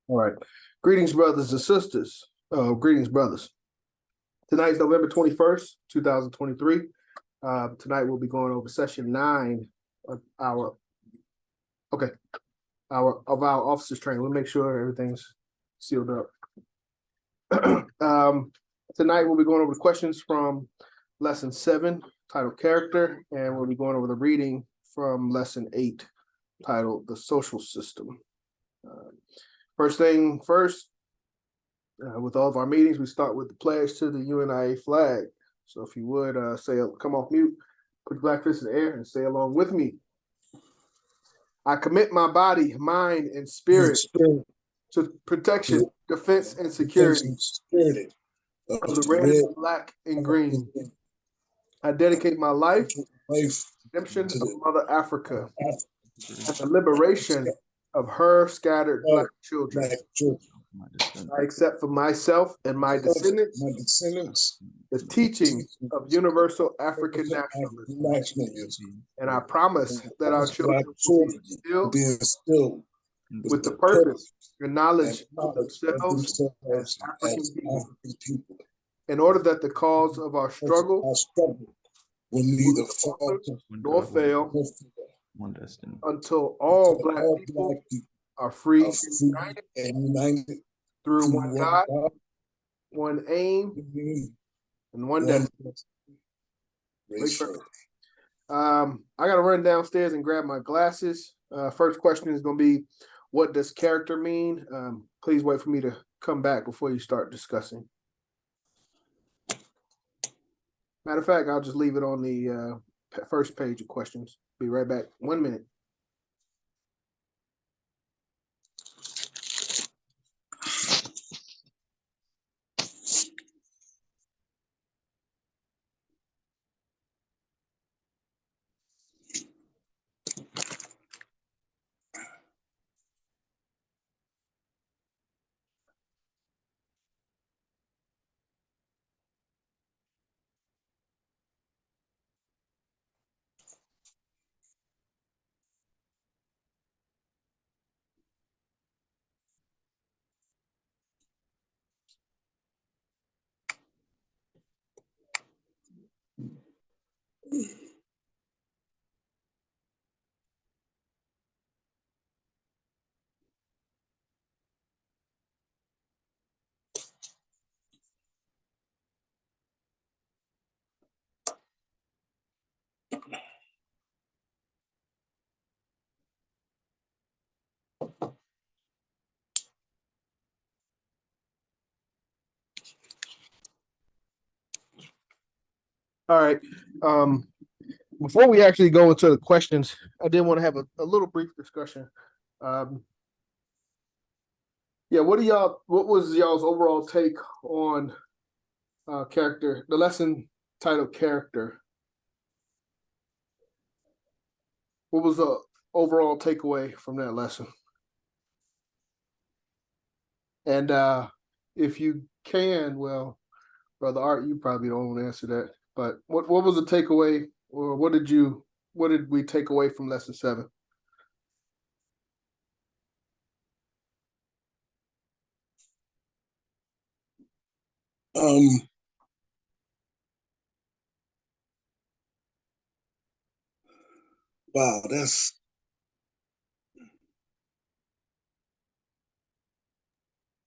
All right. Greetings, brothers and sisters. Greetings, brothers. Tonight is November 21st, 2023. Tonight we'll be going over session 9 of our officers training. We'll make sure everything's sealed up. Tonight we'll be going over the questions from lesson 7, titled Character, and we'll be going over the reading from lesson 8, titled The Social System. First thing first, with all of our meetings, we start with the pledge to the UNIA flag. So if you would come off mute, put your black fist in the air and say along with me. I commit my body, mind, and spirit to protection, defense, and security of the red, black, and green. I dedicate my life, redemption of Mother Africa, and the liberation of her scattered black children. I accept for myself and my descendants the teaching of universal African nationalism. And I promise that our children will be instilled with the purpose and knowledge of themselves as African people, in order that the cause of our struggle will neither falter nor fail until all black people are free and united through one God, one aim, and one destiny. I got to run downstairs and grab my glasses. First question is going to be, what does character mean? Please wait for me to come back before you start discussing. Matter of fact, I'll just leave it on the first page of questions. Be right back. 1 minute. All right. Before we actually go into the questions, I did want to have a little brief discussion. What was y'all's overall take on character, the lesson titled Character? What was the overall takeaway from that lesson? And if you can, well, Brother Art, you probably don't want to answer that, but what was the takeaway, or what did we take away from lesson 7? Wow, that's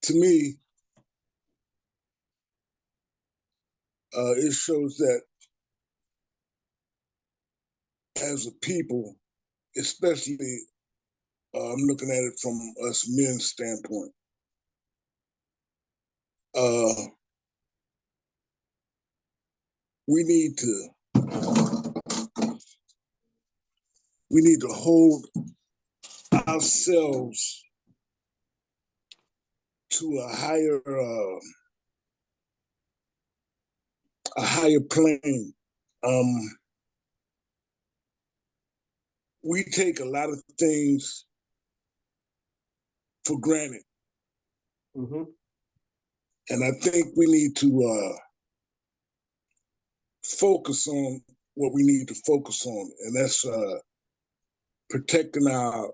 to me, it shows that as a people, especially I'm looking at it from us men's standpoint, we need to hold ourselves to a higher plane. We take a lot of things for granted. Mm-hmm. And I think we need to focus on what we need to focus on, and that's protecting our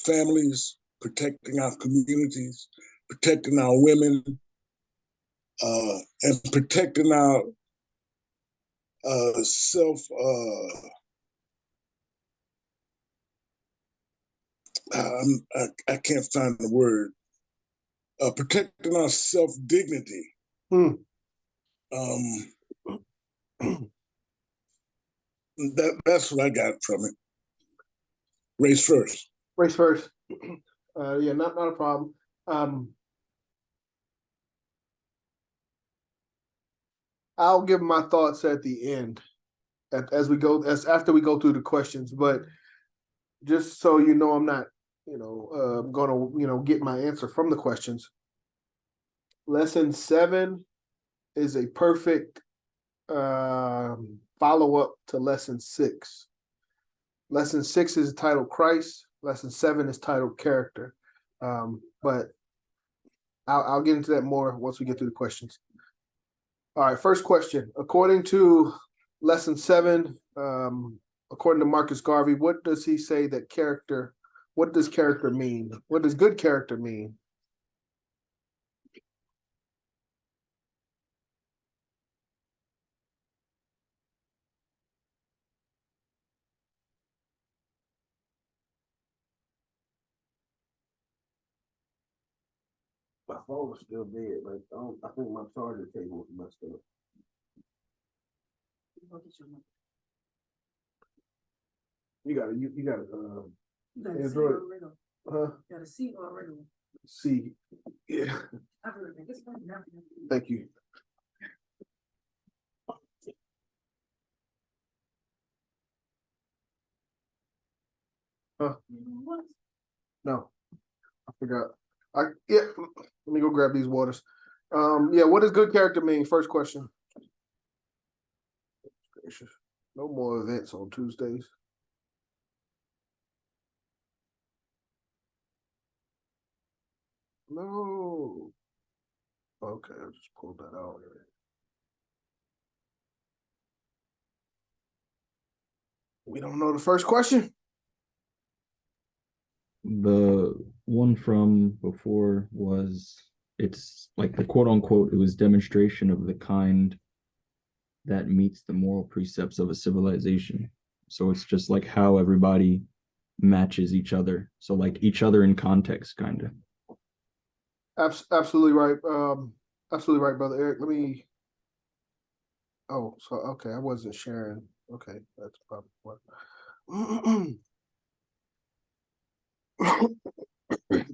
families, protecting our communities, protecting our women, and protecting our self. I can't find the word. Protecting our self dignity. That's what I got from it. Race first. Race first. Yeah, not a problem. I'll give my thoughts at the end, after we go through the questions. But just so you know, I'm not, gonna, get my answer from the questions. Lesson 7 is a perfect follow-up to lesson 6. Lesson 6 is titled Christ. Lesson 7 is titled Character. But I'll get into that more once we get through the questions. All right, first question. According to lesson 7, according to Marcus Garvey, what does he say that character, what does character mean? What does good character mean? My phone is still dead. Like I think my charger cable was messed up. You got Android. Got a C already. C. Yeah. Thank you. Huh? No, I forgot. Let me go grab these waters. Yeah, what does good character mean? First question. No more events on Tuesdays. No. Okay, I just pulled that out. We don't know the first question. The one from before was, it's like the quote unquote, it was demonstration of the kind that meets the moral precepts of a civilization. So it's just like how everybody matches each other. So like each other in context, kind of. Absolutely right. Absolutely right, brother Eric. Let me. Oh, so okay, I wasn't sharing. Okay, that's probably what.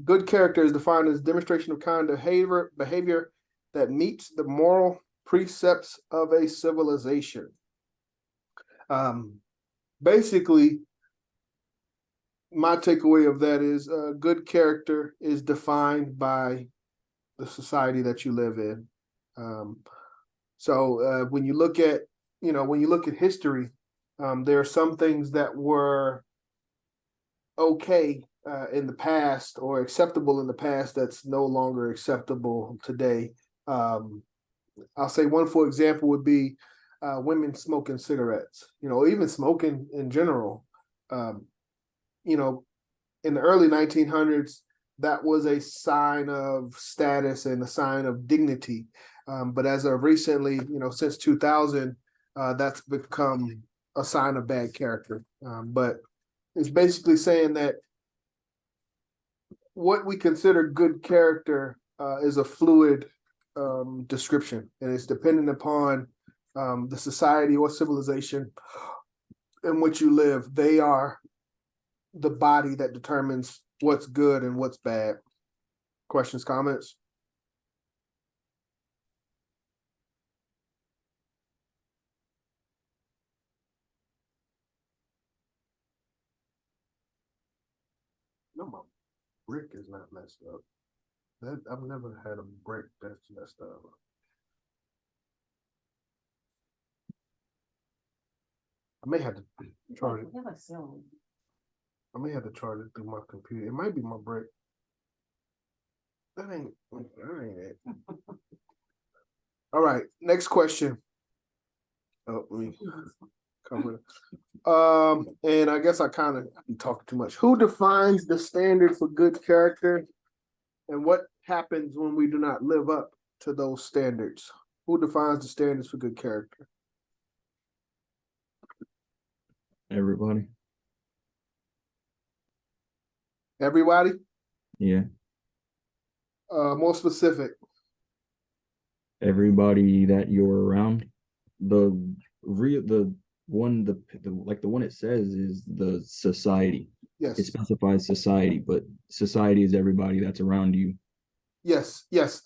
Good character is defined as demonstration of kind of behavior that meets the moral precepts of a civilization. Basically, my takeaway of that is good character is defined by the society that you live in. So when you look at history, there are some things that were okay in the past or acceptable in the past that's no longer acceptable today. I'll say one, for example, would be women smoking cigarettes, even smoking in general. In the early 1900s, that was a sign of status and a sign of dignity. But as of recently, since 2000, that's become a sign of bad character. But it's basically saying that what we consider good character is a fluid description, and it's dependent upon the society or civilization in which you live. They are the body that determines what's good and what's bad. Questions, comments? No, my brick is not messed up. I've never had a brick that's messed up. I may have to charge it. I may have to charge it through my computer. It might be my brick. That ain't it. All right, next question. Oh, let me cover it. And I guess I kind of talked too much. Who defines the standard for good character, and what happens when we do not live up to those standards? Who defines the standards for good character? Everybody. Everybody? Yeah. More specific. Everybody that you're around. The one it says is the society. Yes. It specifies society, but society is everybody that's around you. Yes. Yes.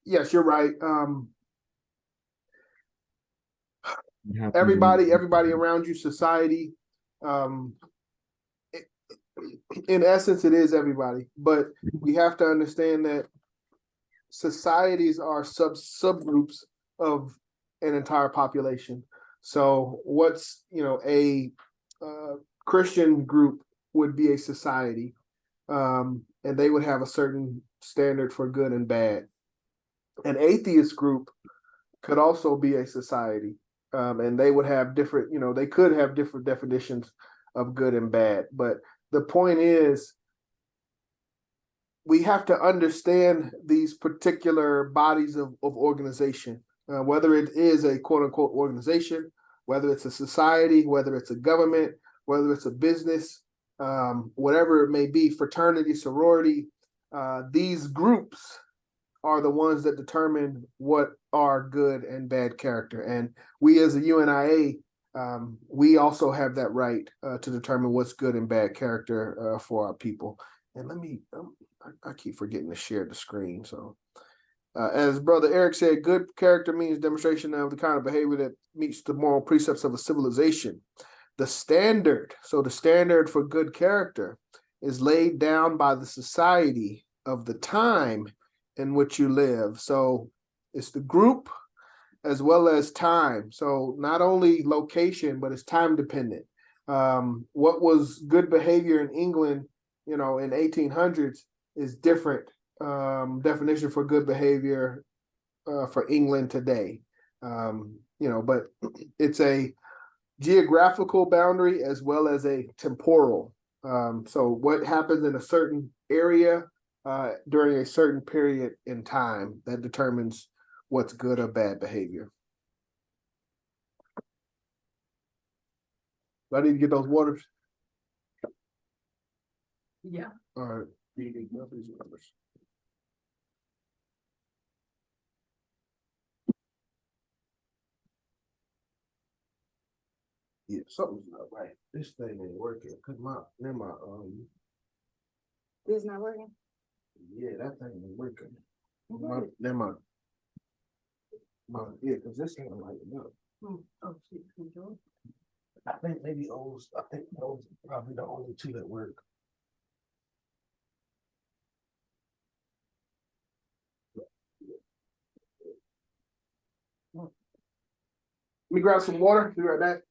Yes, you're right. Everybody around you, society. Um, in essence, it is everybody, but we have to understand that societies are subgroups of an entire population. So what's, a Christian group would be a society, and they would have a certain standard for good and bad. An atheist group could also be a society, and they would have different, they could have different definitions of good and bad. But the point is, we have to understand these particular bodies of organization, whether it is a quote unquote organization, whether it's a society, whether it's a government, whether it's a business, whatever it may be, fraternity, sorority. These groups are the ones that determine what are good and bad character. And we as a UNIA, we also have that right to determine what's good and bad character for our people. And let me, I keep forgetting to share the screen. So as Brother Eric said, good character means demonstration of the kind of behavior that meets the moral precepts of a civilization. The standard, so the standard for good character is laid down by the society of the time in which you live. So it's the group as well as time. So not only location, but it's time dependent. What was good behavior in England, in 1800s is different definition for good behavior for England today. But it's a geographical boundary as well as a temporal. So what happens in a certain area during a certain period in time, that determines what's good or bad behavior. Do I need to get those waters? Yeah. All right. Yeah, something's not right. This thing ain't working. Cause my It's not working. yeah, that thing ain't working. Yeah, cause this ain't lighting up. Oh, shit. Control. I think maybe those are probably the only two that work. Let me grab some water. Be right back.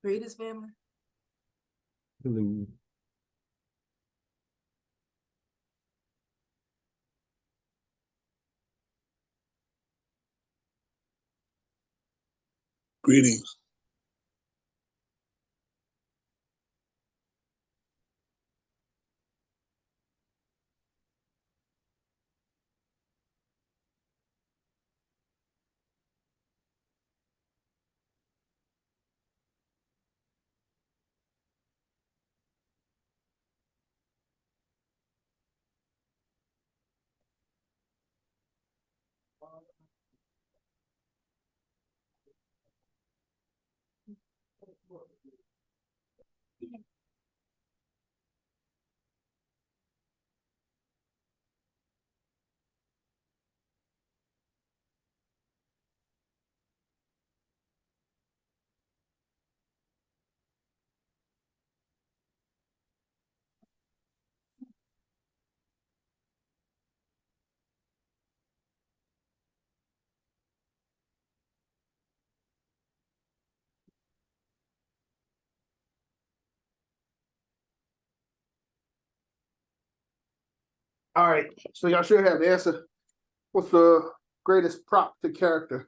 Greetings, family. Hello. Greetings. All right, so y'all should have the answer. What's the greatest prop to character?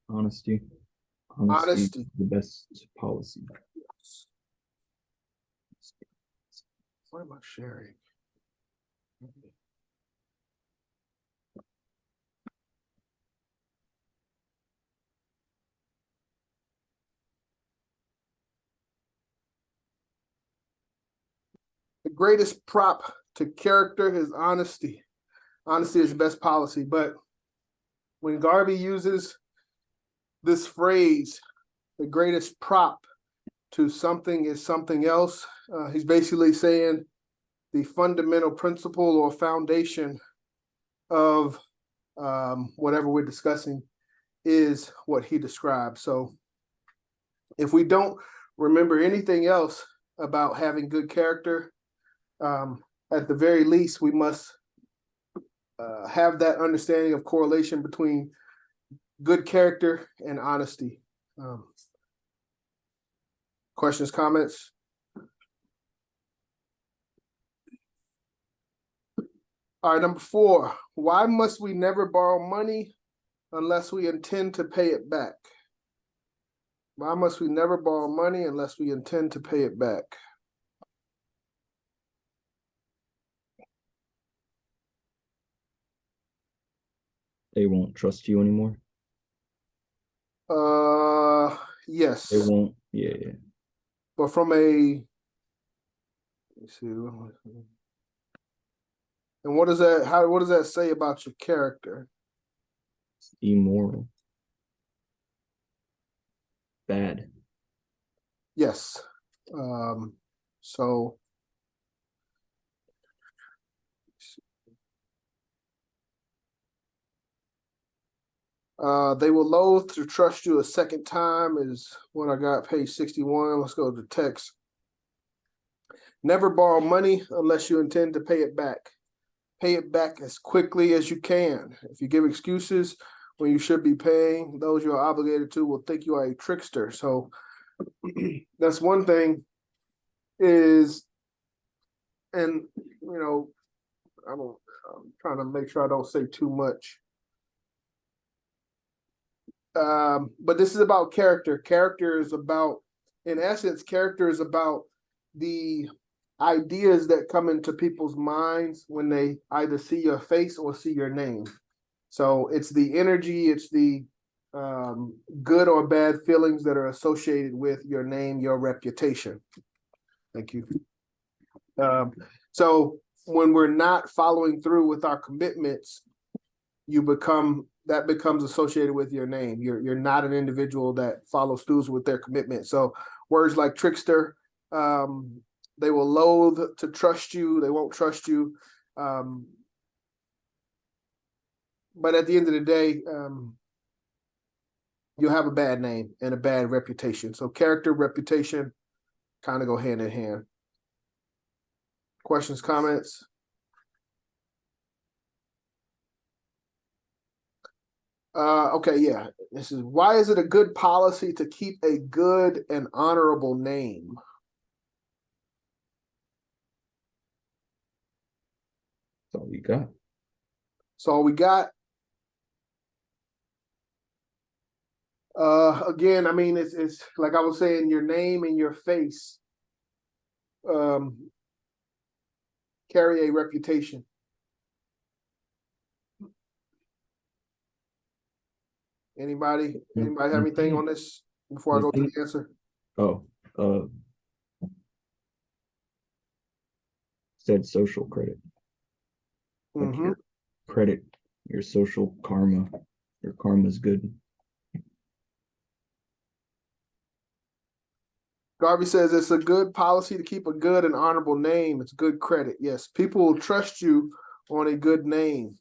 Honesty. Honesty. Is the best policy. What am I sharing? The greatest prop to character is honesty. Honesty is the best policy. But when Garvey uses this phrase, the greatest prop to something is something else, he's basically saying the fundamental principle or foundation of whatever we're discussing is what he described. So if we don't remember anything else about having good character, at the very least, we must have that understanding of correlation between good character and honesty. Questions, comments? All right, number 4. Why must we never borrow money unless we intend to pay it back? Why must we never borrow money unless we intend to pay it back? They won't trust you anymore. Yes. They won't. Yeah. But from a, let's see. And what does that say about your character? It's immoral. Bad. Yes. So they will loathe to trust you a second time is what I got, page 61. Let's go to the text. Never borrow money unless you intend to pay it back. Pay it back as quickly as you can. If you give excuses when you should be paying, those you are obligated to will think you are a trickster. So that's one thing is, and you know, I'm trying to make sure I don't say too much. But this is about character. Character is about, in essence, character is about the ideas that come into people's minds when they either see your face or see your name. So it's the energy, it's the good or bad feelings that are associated with your name, your reputation. Thank you. So when we're not following through with our commitments, that becomes associated with your name. You're not an individual that follows through with their commitment. So words like trickster, they will loathe to trust you. They won't trust you. But at the end of the day, you'll have a bad name and a bad reputation. So character, reputation kind of go hand in hand. Questions, comments? Okay, yeah. This is, why is it a good policy to keep a good and honorable name? That's all we got. That's all we got. Again, I mean, it's like I was saying, your name and your face carry a reputation. Anybody have anything on this before I go to the answer? Said social credit. Like your credit, your social karma. Your karma is good. Garvey says it's a good policy to keep a good and honorable name. It's good credit. Yes, people will trust you on a good name.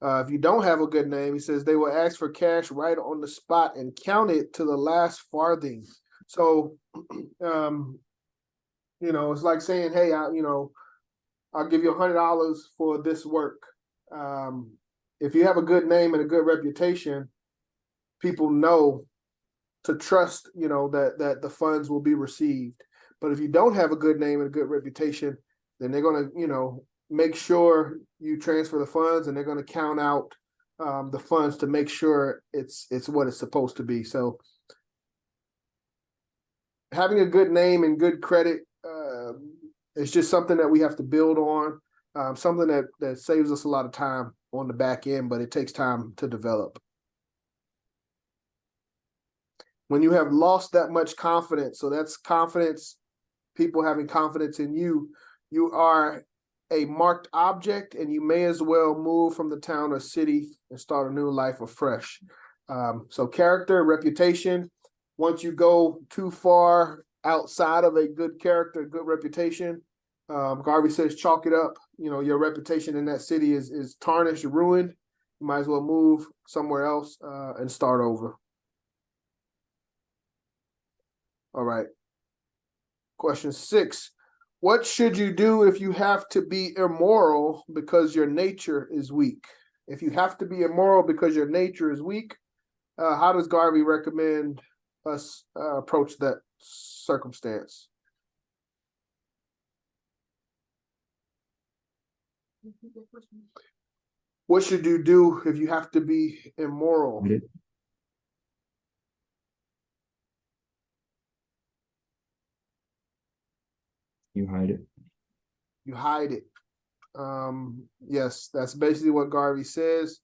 If you don't have a good name, he says they will ask for cash right on the spot and count it to the last farthing. So, it's like saying, hey, I'll give you $100 for this work. If you have a good name and a good reputation, people know to trust, that the funds will be received. But if you don't have a good name and a good reputation, then they're going to, make sure you transfer the funds, and they're going to count out the funds to make sure it's what it's supposed to be. So having a good name and good credit is just something that we have to build on, something that saves us a lot of time on the back end, but it takes time to develop. When you have lost that much confidence, so that's confidence, people having confidence in you, you are a marked object, and you may as well move from the town or city and start a new life afresh. So character, reputation, once you go too far outside of a good character, good reputation, Garvey says chalk it up. Your reputation in that city is tarnished, ruined. You might as well move somewhere else and start over. All right. Question 6. What should you do if you have to be immoral because your nature is weak? If you have to be immoral because your nature is weak, how does Garvey recommend us approach that circumstance? What should you do if you have to be immoral? You hide it. You hide it. Yes, that's basically what Garvey says.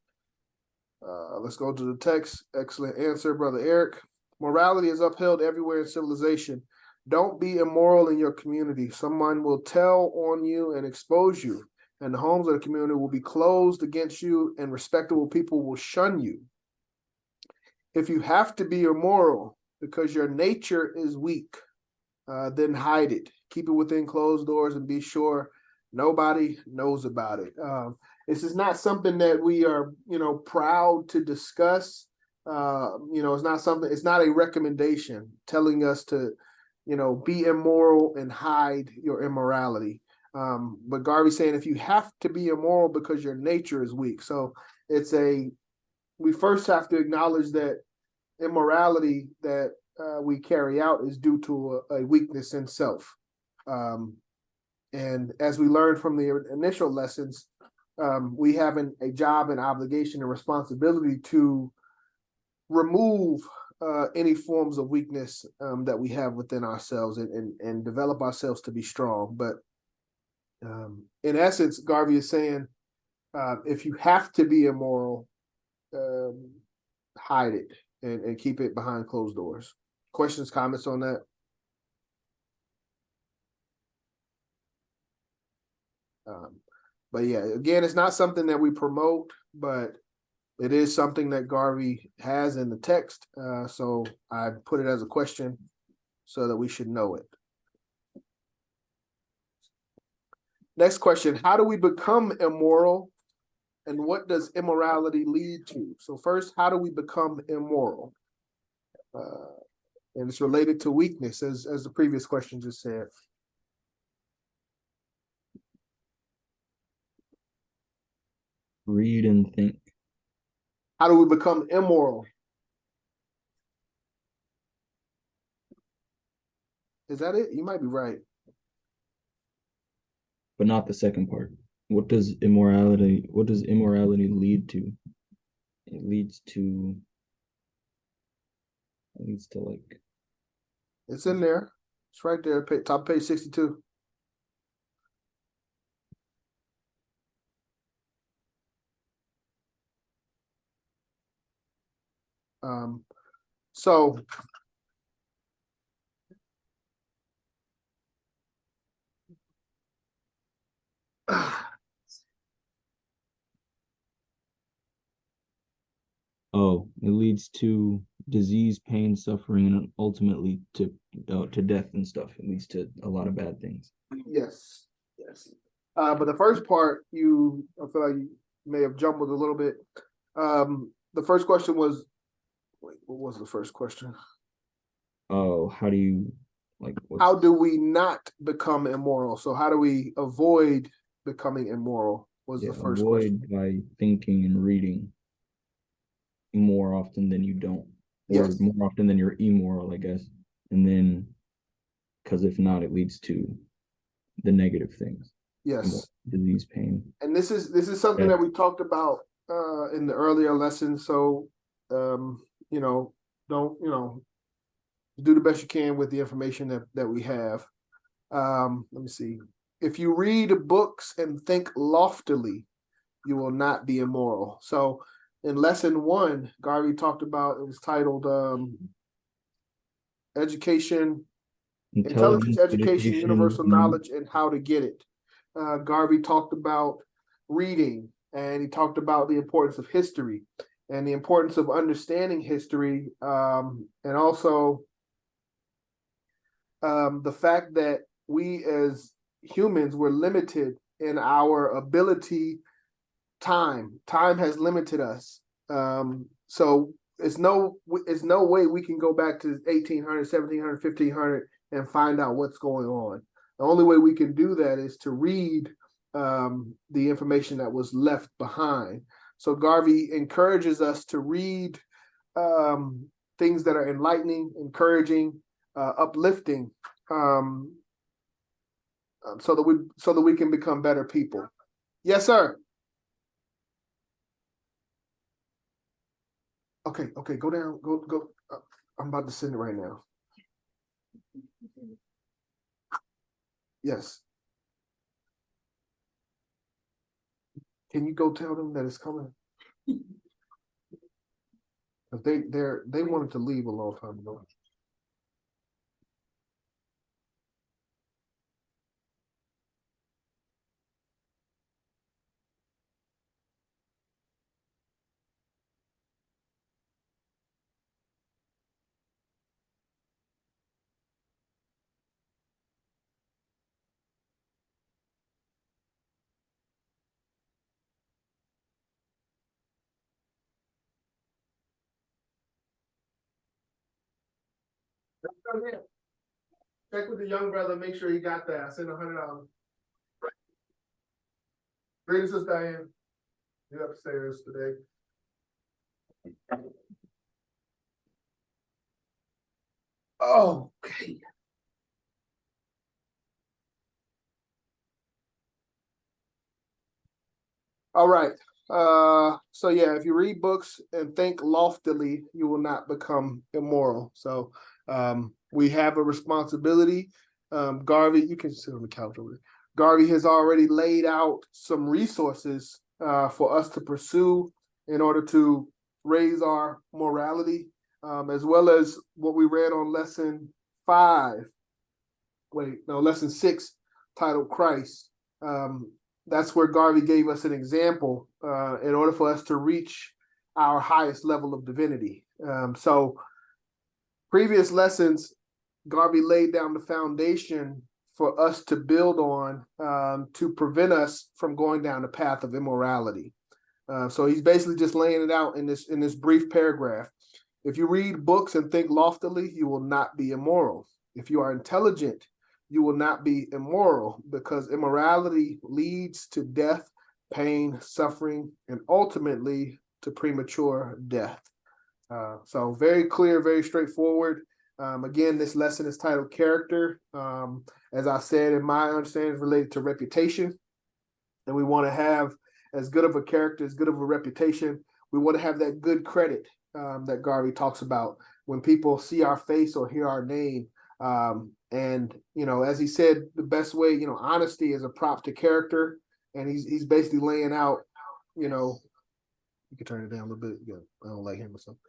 Let's go to the text. Excellent answer, Brother Eric. Morality is upheld everywhere in civilization. Don't be immoral in your community. Someone will tell on you and expose you, and the homes of the community will be closed against you, and respectable people will shun you. If you have to be immoral because your nature is weak, then hide it. Keep it within closed doors and be sure nobody knows about it. This is not something that we are, proud to discuss. It's not a recommendation telling us to, be immoral and hide your immorality. But Garvey's saying if you have to be immoral because your nature is weak. So we first have to acknowledge that immorality that we carry out is due to a weakness in self. And as we learned from the initial lessons, we have a job and obligation and responsibility to remove any forms of weakness that we have within ourselves and develop ourselves to be strong. But in essence, Garvey is saying, if you have to be immoral, hide it and keep it behind closed doors. Questions, comments on that? But yeah, again, it's not something that we promote, but it is something that Garvey has in the text. So I put it as a question so that we should know it. Next question, how do we become immoral, and what does immorality lead to? So first, how do we become immoral? And it's related to weakness, as the previous question just said. Read and think. How do we become immoral? Is that it? You might be right. But not the second part. What does immorality lead to? It leads to like, It's in there. It's right there, top of page 62. So it leads to disease, pain, suffering, and ultimately to death and stuff. It leads to a lot of bad things. yes. But the first part, I feel like you may have jumbled a little bit. The first question was, what was the first question? Oh, how do you how do we not become immoral? So how do we avoid becoming immoral was the first question. By thinking and reading more often than you don't, or yes. more often than you're immoral, I guess. And then because if not, it leads to the negative things. Yes. Disease, pain. And this is something that we talked about in the earlier lesson. So don't do the best you can with the information that we have. Let me see. If you read books and think loftily, you will not be immoral. So in lesson 1, Garvey talked about, it was titled Education, Intelligence, Education, Universal Knowledge, and How to Get It. Garvey talked about reading, and he talked about the importance of history and the importance of understanding history, and also the fact that we as humans were limited in our ability. Time has limited us. So it's no way we can go back to 1800, 1700, 1500 and find out what's going on. The only way we can do that is to read the information that was left behind. So Garvey encourages us to read things that are enlightening, encouraging, uplifting, so that we can become better people. Yes, sir. Okay, go down, go. I'm about to send it right now. Yes. Can you go tell them that it's coming? They wanted to leave a long time ago. Check with the young brother, make sure he got that. I sent $100. Greetings, Sister Diane. You're upstairs today. Okay. All right. So yeah, if you read books and think loftily, you will not become immoral. So we have a responsibility. Garvey, you can sit on the couch over there. Garvey has already laid out some resources for us to pursue in order to raise our morality, as well as what we read on lesson 6, titled Christ. That's where Garvey gave us an example in order for us to reach our highest level of divinity. So previous lessons, Garvey laid down the foundation for us to build on to prevent us from going down the path of immorality. So he's basically just laying it out in this brief paragraph. If you read books and think loftily, you will not be immoral. If you are intelligent, you will not be immoral, because immorality leads to death, pain, suffering, and ultimately to premature death. So very clear, very straightforward. Again, this lesson is titled Character. As I said, in my understanding, is related to reputation. And we want to have as good of a character, as good of a reputation. We want to have that good credit that Garvey talks about when people see our face or hear our name. And as he said, the best way, honesty is a prop to character, and he's basically laying out, you can turn it down a little bit. Yeah, I don't like him or something.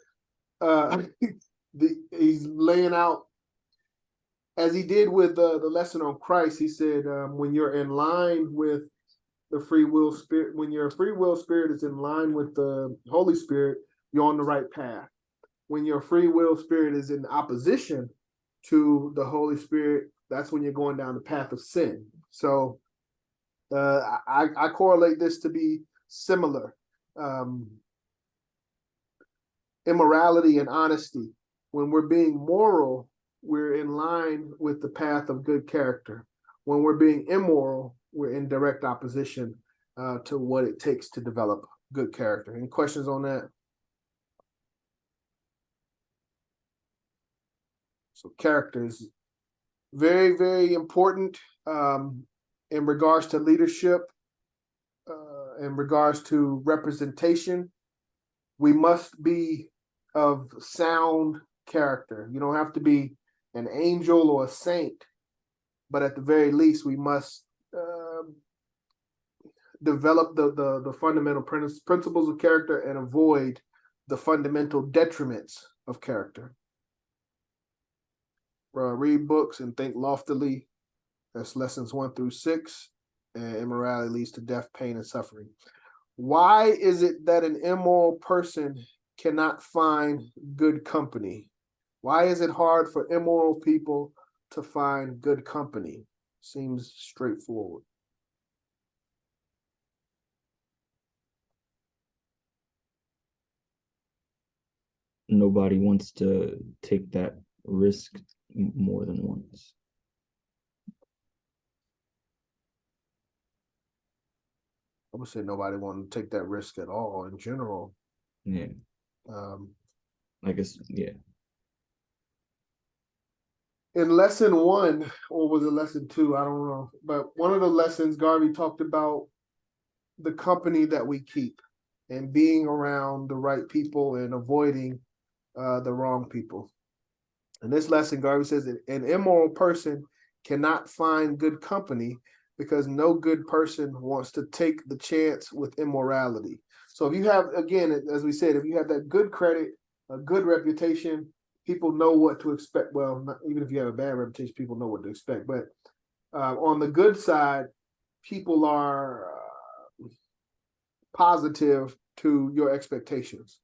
He's laying out, as he did with the lesson on Christ. He said, when you're in line with the free will spirit, when your free will spirit is in line with the Holy Spirit, you're on the right path. When your free will spirit is in opposition to the Holy Spirit, that's when you're going down the path of sin. So I correlate this to be similar. Immorality and honesty. When we're being moral, we're in line with the path of good character. When we're being immoral, we're in direct opposition to what it takes to develop good character. Any questions on that? So character is Very, very important in regards to leadership, in regards to representation. We must be of sound character. You don't have to be an angel or a saint, but at the very least, we must develop the fundamental principles of character and avoid the fundamental detriments of character. Read books and think loftily. That's lessons 1 through 6. And immorality leads to death, pain, and suffering. Why is it that an immoral person cannot find good company? Why is it hard for immoral people to find good company? Seems straightforward. Nobody wants to take that risk more than once. I would say nobody want to take that risk at all in general. Yeah. I guess, yeah. In lesson 1, or was it lesson 2? I don't know. But one of the lessons, Garvey talked about the company that we keep and being around the right people and avoiding the wrong people. In this lesson, Garvey says that an immoral person cannot find good company because no good person wants to take the chance with immorality. So if you have, again, as we said, if you have that good credit, a good reputation, people know what to expect. Well, not, even if you have a bad reputation, people know what to expect. But on the good side, people are positive to your expectations.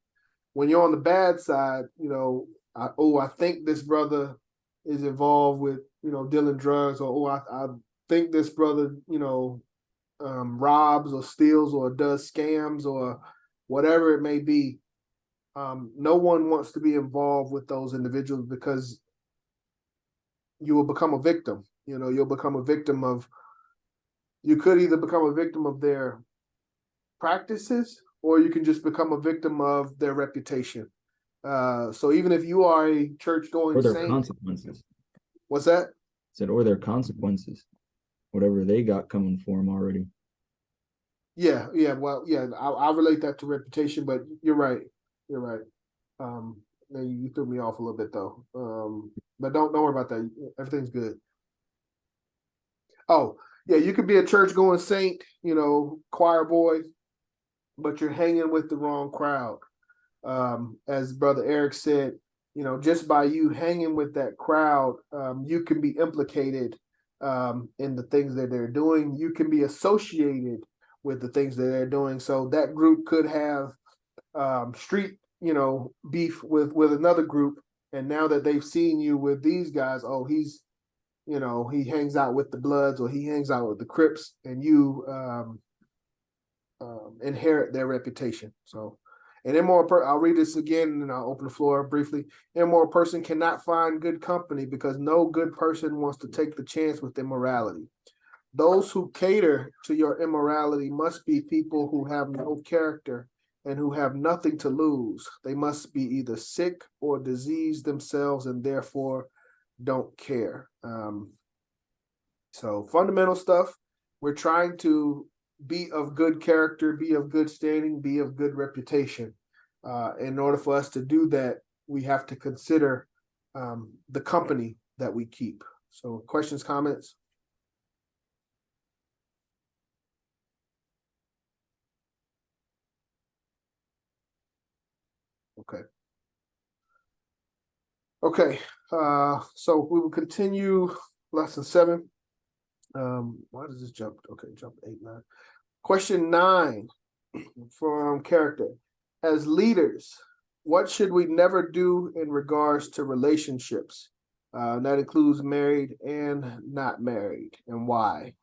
When you're on the bad side, you know, I think this brother is involved with, you know, dealing drugs, or I think this brother, you know, robs or steals or does scams or whatever it may be. No one wants to be involved with those individuals because you will become a victim. You know, you'll become a victim of, you could either become a victim of their practices or you can just become a victim of their reputation. So even if you are a church-going Or their saint, consequences. what's that? Said, or their consequences, whatever they got coming for them already. Yeah, well, yeah, I'll relate that to reputation, but you're right. You're right. You threw me off a little bit though. But don't worry about that. Everything's good. Oh, yeah, you could be a church-going saint, you know, choir boy, but you're hanging with the wrong crowd. As Brother Eric said, you know, just by you hanging with that crowd, you can be implicated in the things that they're doing. You can be associated with the things that they're doing. So that group could have street, you know, beef with another group. And now that they've seen you with these guys, oh, he's, you know, he hangs out with the Bloods or he hangs out with the Crips, and you inherit their reputation. So an immoral I'll read this again and I'll open the floor briefly. Immoral person cannot find good company because no good person wants to take the chance with immorality. Those who cater to your immorality must be people who have no character and who have nothing to lose. They must be either sick or diseased themselves and therefore don't care. So fundamental stuff. We're trying to be of good character, be of good standing, be of good reputation. In order for us to do that, we have to consider the company that we keep. So questions, comments? Okay. Okay, so we will continue lesson 7. Why does this jump? Okay, jump 8, 9. Question 9 from character. As leaders, what should we never do in regards to relationships? That includes married and not married, and why?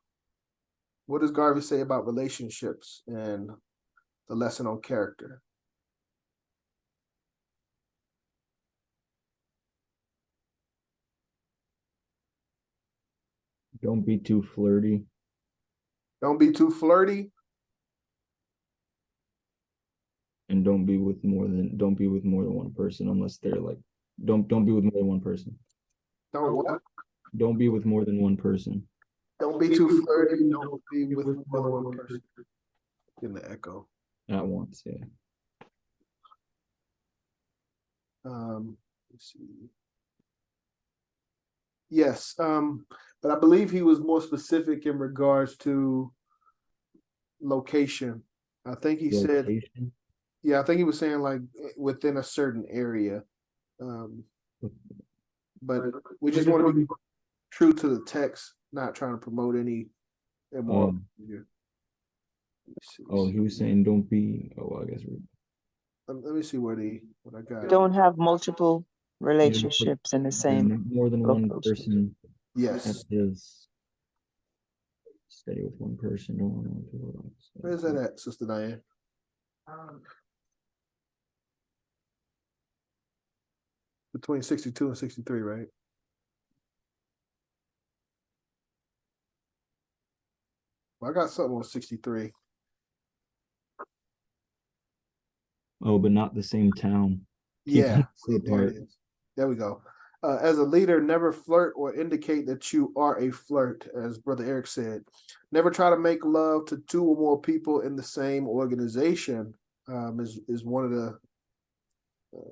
What does Garvey say about relationships and the lesson on character? Don't be too flirty. Don't be too flirty. And don't be with more than one person unless they're like, don't be with more than one person. Don't what? Don't be with more than one person. Don't be too flirty. Don't be with more than one person. In the echo. At once, yeah. Let's see. Yes, but I believe he was more specific in regards to location. I think he said, Location. yeah, I think he was saying like within a certain area. But we just want to be true to the text, not trying to promote any immoral behavior. Oh, he was saying don't be. Oh, I guess Let me see what I got. Don't have multiple relationships in the same more than one location. person. Yes. Is stay with one person. Where's that at, Sister Diane? Between 62 and 63, right? Well, I got something on 63. Oh, but not the same town. Yeah, Keep there it is. There we go. As a leader, never flirt or indicate that you are a flirt, as Brother Eric said. Never try to make love to two or more people in the same organization, is one of the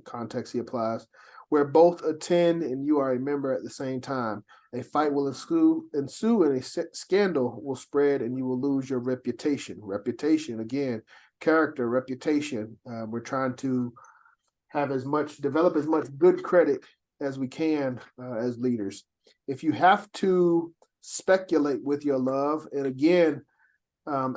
contexts he applies. Where both attend and you are a member at the same time. A fight will ensue and a scandal will spread and you will lose your reputation. Reputation, again, character, reputation. We're trying to develop as much good credit as we can as leaders. If you have to speculate with your love, and again,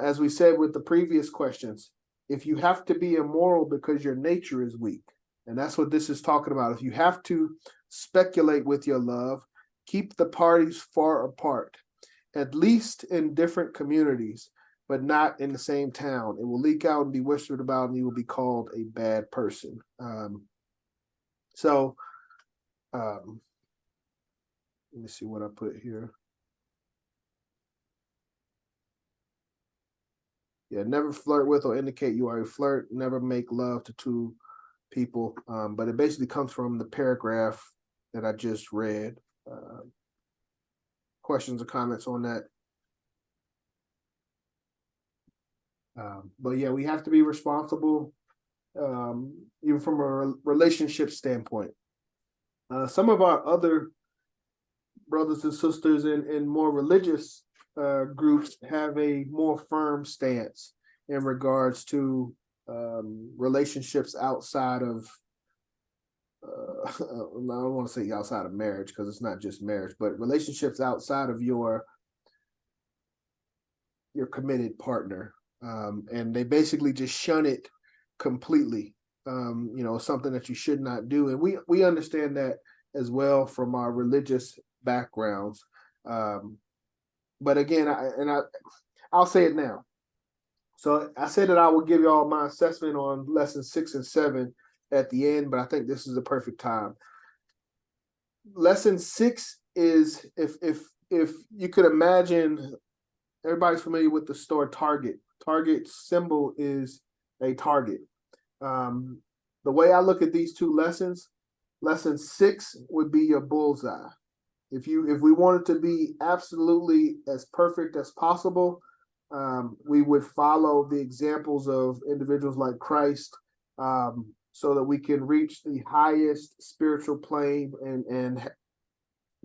as we said with the previous questions, if you have to be immoral because your nature is weak, and that's what this is talking about. If you have to speculate with your love, keep the parties far apart, at least in different communities, but not in the same town. It will leak out and be whispered about, and you will be called a bad person. Let me see what I put here. Yeah, never flirt with or indicate you are a flirt. Never make love to two people. But it basically comes from the paragraph that I just read. Questions or comments on that? But yeah, we have to be responsible, even from a relationship standpoint. Some of our other brothers and sisters in more religious groups have a more firm stance in regards to relationships outside of I don't want to say outside of marriage because it's not just marriage, but relationships outside of your committed partner, and they basically just shun it completely. Something that you should not do, and we understand that as well from our religious backgrounds. But again, I'll say it now. So I said that I will give y'all my assessment on lessons 6 and 7 at the end, but I think this is the perfect time. Lesson 6 is if you could imagine, everybody's familiar with the store Target. Target's symbol is a target. The way I look at these two lessons, lesson 6 would be your bullseye. If we wanted to be absolutely as perfect as possible, we would follow the examples of individuals like Christ, so that we can reach the highest spiritual plane and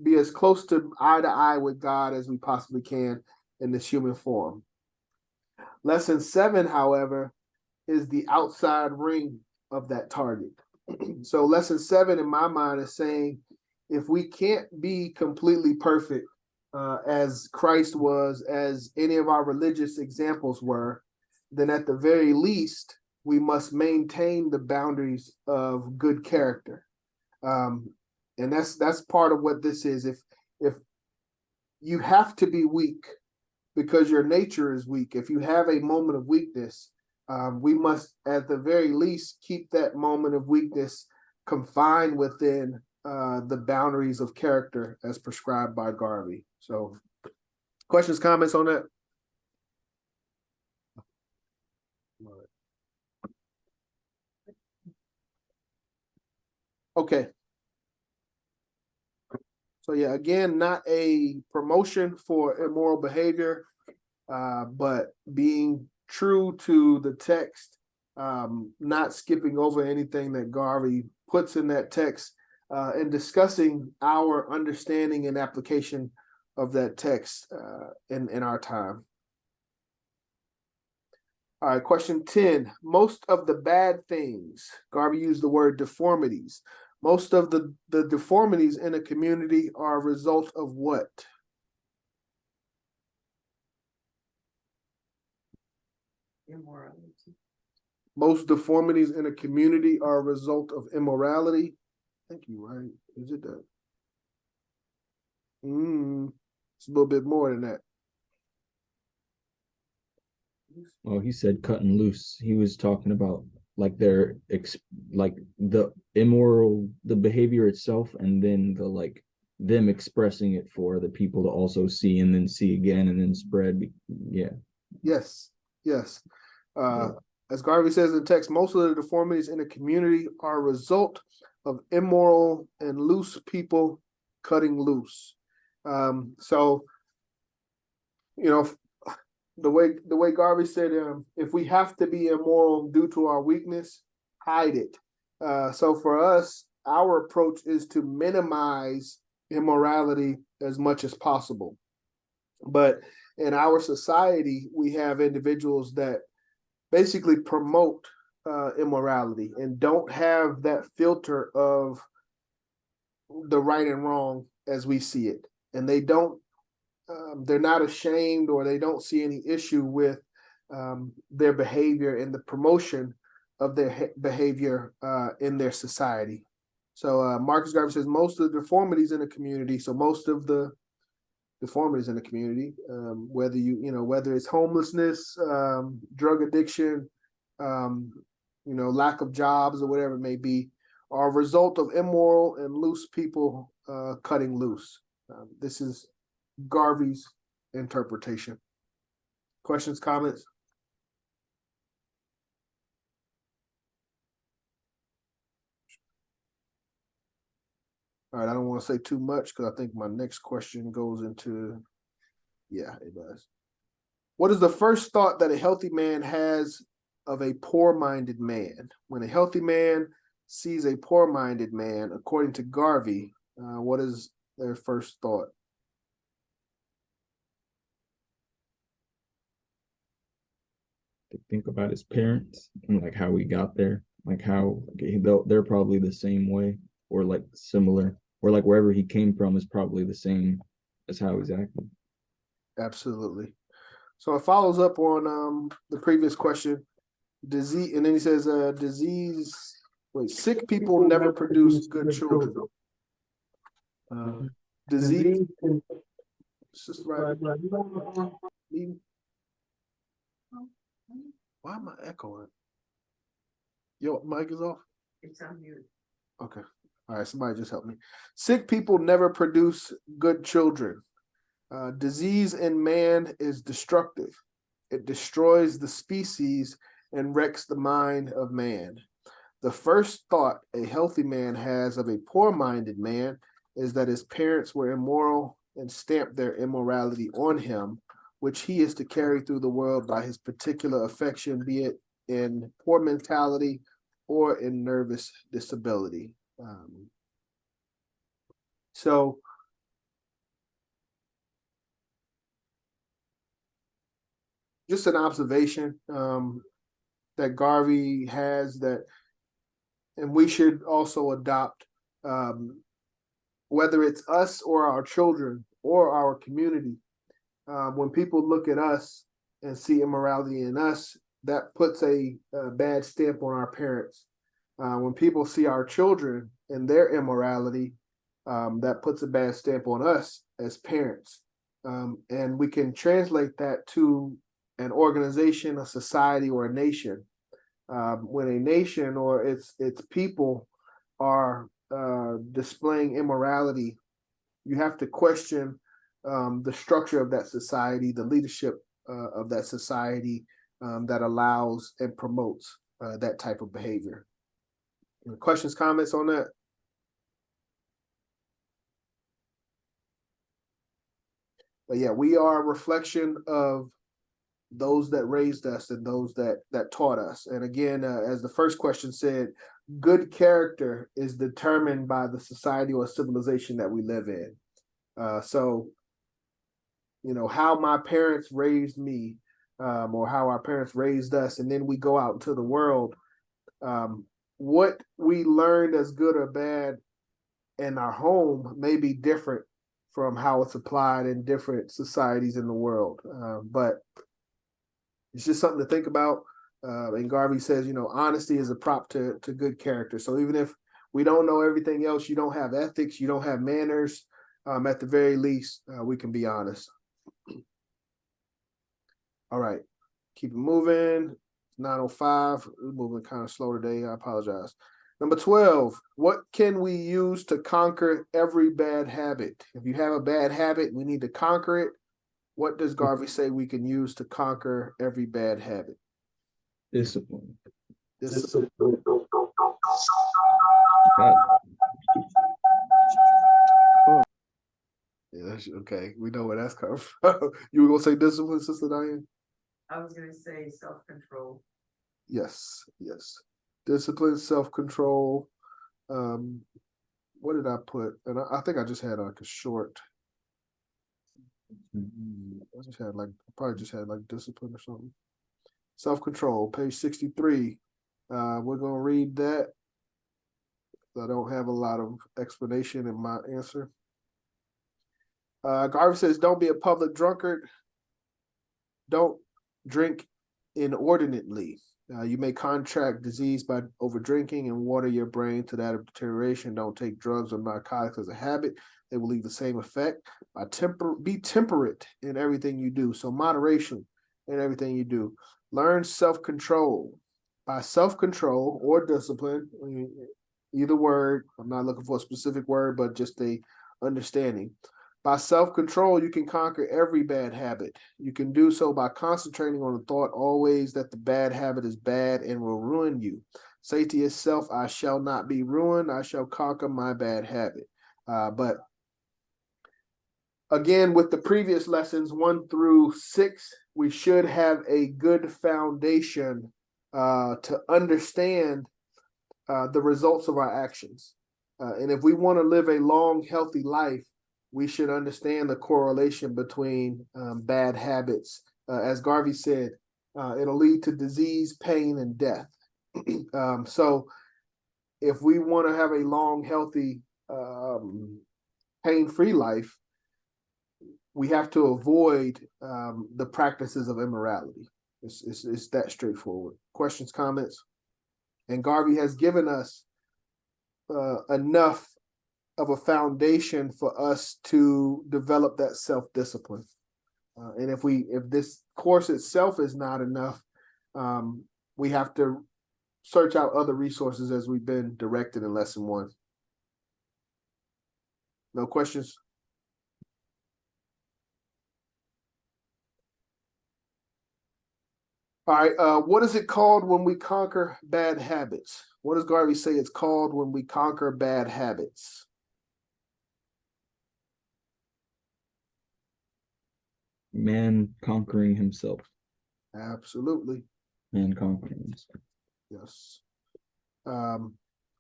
be as close to eye with God as we possibly can in this human form. Lesson 7, however, is the outside ring of that target. So lesson 7 in my mind is saying, if we can't be completely perfect as Christ was, as any of our religious examples were, then at the very least, we must maintain the boundaries of good character. And that's part of what this is. If you have to be weak because your nature is weak, if you have a moment of weakness, we must at the very least keep that moment of weakness confined within the boundaries of character as prescribed by Garvey. So questions, comments on that? Okay. So So yeah, again, not a promotion for immoral behavior, but being true to the text, not skipping over anything that Garvey puts in that text, and discussing our understanding and application of that text in our time. All right, question 10. Most of the bad things, Garvey used the word deformities. Most of the deformities in a community are a result of what? Immorality. Most deformities in a community are a result of immorality. I think you're right. Is it that? It's a little bit more than that. Well, he said cutting loose. He was talking about like like the immoral, the behavior itself, and then the like them expressing it for the people to also see and then see again and then spread. Yeah. Yes. As Garvey says in the text, most of the deformities in a community are a result of immoral and loose people cutting loose. So, you know, the way Garvey said, if we have to be immoral due to our weakness, hide it. So for us, our approach is to minimize immorality as much as possible. But in our society, we have individuals that basically promote immorality and don't have that filter of the right and wrong as we see it. And they don't, they're not ashamed, or they don't see any issue with their behavior and the promotion of their behavior in their society. So Marcus Garvey says most of the deformities in the community, so most of the deformities in the community, whether it's homelessness, drug addiction, lack of jobs or whatever it may be, are a result of immoral and loose people cutting loose. This is Garvey's interpretation. Questions, comments? All right, I don't want to say too much because I think my next question goes into, yeah, it does. What is the first thought that a healthy man has of a poor-minded man? When a healthy man sees a poor-minded man, according to Garvey, what is their first thought? To think about his parents and like how he got there, like how they're probably the same way or like similar, or like wherever he came from is probably the same as how he's acting. Absolutely. So it follows up on the previous question. Disease, and then he says, sick people never produce good children. Disease. Right. Why am I echoing? Your mic is off? It's on mute. Okay. All right, somebody just help me. Sick people never produce good children. Disease in man is destructive. It destroys the species and wrecks the mind of man. The first thought a healthy man has of a poor-minded man is that his parents were immoral and stamped their immorality on him, which he is to carry through the world by his particular affection, be it in poor mentality or in nervous disability. So just an observation that Garvey has that, and we should also adopt, whether it's us or our children or our community. When people look at us and see immorality in us, that puts a bad stamp on our parents. When people see our children and their immorality, that puts a bad stamp on us as parents. And we can translate that to an organization, a society, or a nation. When a nation or its people are displaying immorality, you have to question the structure of that society, the leadership of that society that allows and promotes that type of behavior. Questions, comments on that? But yeah, we are a reflection of those that raised us and those that taught us. And again, as the first question said, good character is determined by the society or civilization that we live in. So, you know, how my parents raised me, or how our parents raised us, and then we go out into the world. What we learned as good or bad in our home may be different from how it's applied in different societies in the world. But it's just something to think about. And Garvey says, you know, honesty is a prop to good character. So even if we don't know everything else, you don't have ethics, you don't have manners, at the very least, we can be honest. All right, keep it moving. 9:05. We're moving kind of slow today. I apologize. Number 12, what can we use to conquer every bad habit? If you have a bad habit, we need to conquer it. What does Garvey say we can use to conquer every bad habit? Discipline. Discipline. Yeah, that's okay. We know where that's coming from. You were gonna say discipline, Sister Diane? I was gonna say self-control. Yes, yes. Discipline, self-control. What did I put? And I think I just had like a short. I just had like, probably just had like discipline or something. Self-control, page 63. We're gonna read that. I don't have a lot of explanation in my answer. Garvey says, don't be a public drunkard. Don't drink inordinately. You may contract disease by overdrinking and water your brain to that of deterioration. Don't take drugs or narcotics as a habit. They will leave the same effect. Be temperate in everything you do. So moderation in everything you do. Learn self-control. By self-control or discipline, either word, I'm not looking for a specific word, but just a understanding. By self-control, you can conquer every bad habit. You can do so by concentrating on the thought always that the bad habit is bad and will ruin you. Say to yourself, I shall not be ruined. I shall conquer my bad habit. But again, with the previous lessons 1 through 6, we should have a good foundation to understand the results of our actions. And if we want to live a long, healthy life, we should understand the correlation between bad habits. As Garvey said, it'll lead to disease, pain, and death. So if we want to have a long, healthy, pain-free life, we have to avoid the practices of immorality. It's that straightforward. Questions, comments? And Garvey has given us enough of a foundation for us to develop that self-discipline. And if this course itself is not enough, we have to search out other resources as we've been directed in lesson 1. No questions? All right, what is it called when we conquer bad habits? What does Garvey say it's called when we conquer bad habits? Man conquering himself. Absolutely. Man conquering himself. Yes.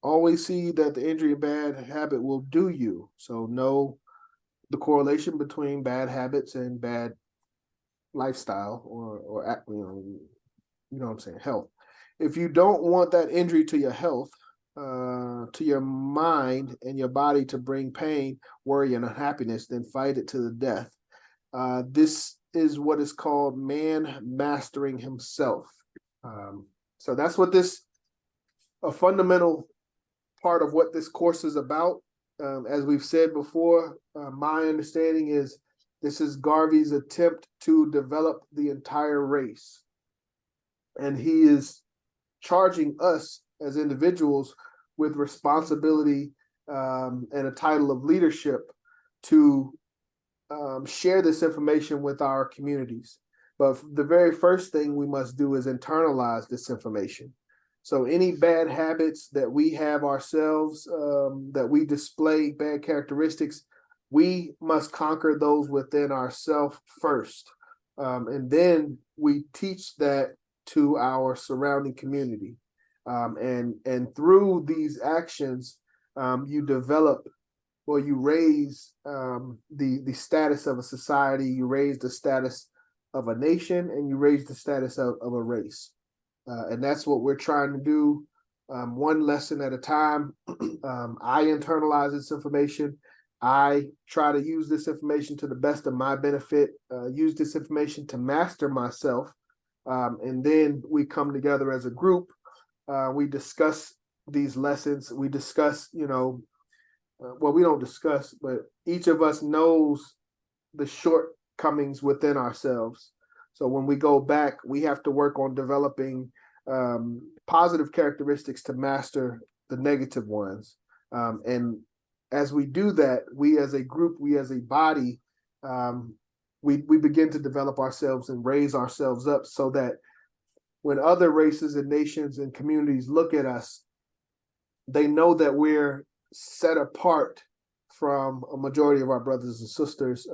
Always see that the injury of bad habit will do you. So know the correlation between bad habits and bad lifestyle or you know what I'm saying, health. If you don't want that injury to your health, to your mind and your body to bring pain, worry, and unhappiness, then fight it to the death. This is what is called man mastering himself. So that's what a fundamental part of what this course is about. As we've said before, my understanding is this is Garvey's attempt to develop the entire race. And he is charging us as individuals with responsibility and a title of leadership to share this information with our communities. But the very first thing we must do is internalize this information. So any bad habits that we have ourselves, that we display, bad characteristics, we must conquer those within ourselves first. And then we teach that to our surrounding community. And through these actions, you develop or you raise the status of a society, you raise the status of a nation, and you raise the status of a race. And that's what we're trying to do, one lesson at a time. I internalize this information. I try to use this information to the best of my benefit, use this information to master myself. And then we come together as a group. We discuss these lessons. We discuss, well, we don't discuss, but each of us knows the shortcomings within ourselves. So when we go back, we have to work on developing positive characteristics to master the negative ones. And as we do that, we as a group, we as a body, we begin to develop ourselves and raise ourselves up so that when other races and nations and communities look at us, they know that we're set apart from a majority of our brothers and sisters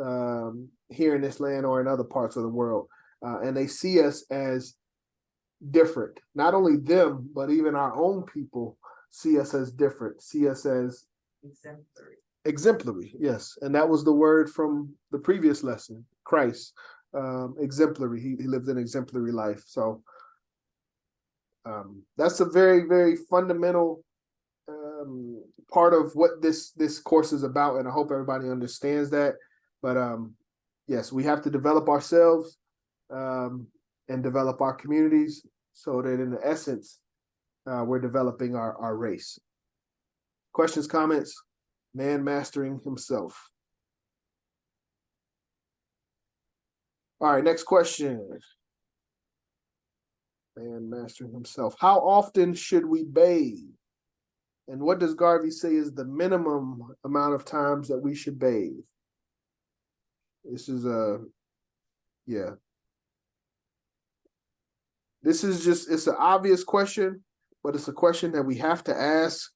here in this land or in other parts of the world. And they see us as different. Not only them, but even our own people see us as different, see us as exemplary. Yes. And that was the word from the previous lesson, Christ, exemplary. He lived an exemplary life. So that's a very, very fundamental part of what this course is about, and I hope everybody understands that. But yes, we have to develop ourselves and develop our communities so that in the essence, we're developing our race. Questions, comments? Man mastering himself. All right, next question. Man mastering himself. How often should we bathe? And what does Garvey say is the minimum amount of times that we should bathe? This is This is just, it's an obvious question, but it's a question that we have to ask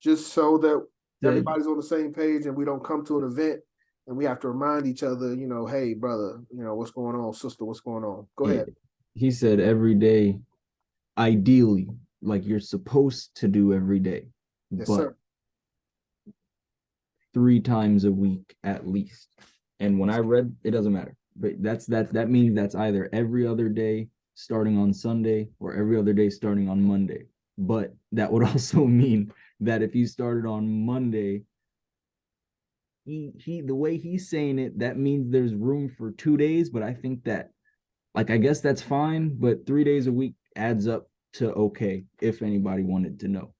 just so that everybody's on the same page and we don't come to an event and we have to remind each other, hey, brother, what's going on? Sister, what's going on? Go ahead. He said every day, ideally, like you're supposed to do every day. Yes, but sir. 3 times a week at least. And when I read, it doesn't matter, but that means that's either every other day starting on Sunday or every other day starting on Monday. But that would also mean that if you started on Monday, the way he's saying it, that means there's room for 2 days. But I think that, I guess that's fine, but 3 days a week adds up to okay, if anybody wanted to know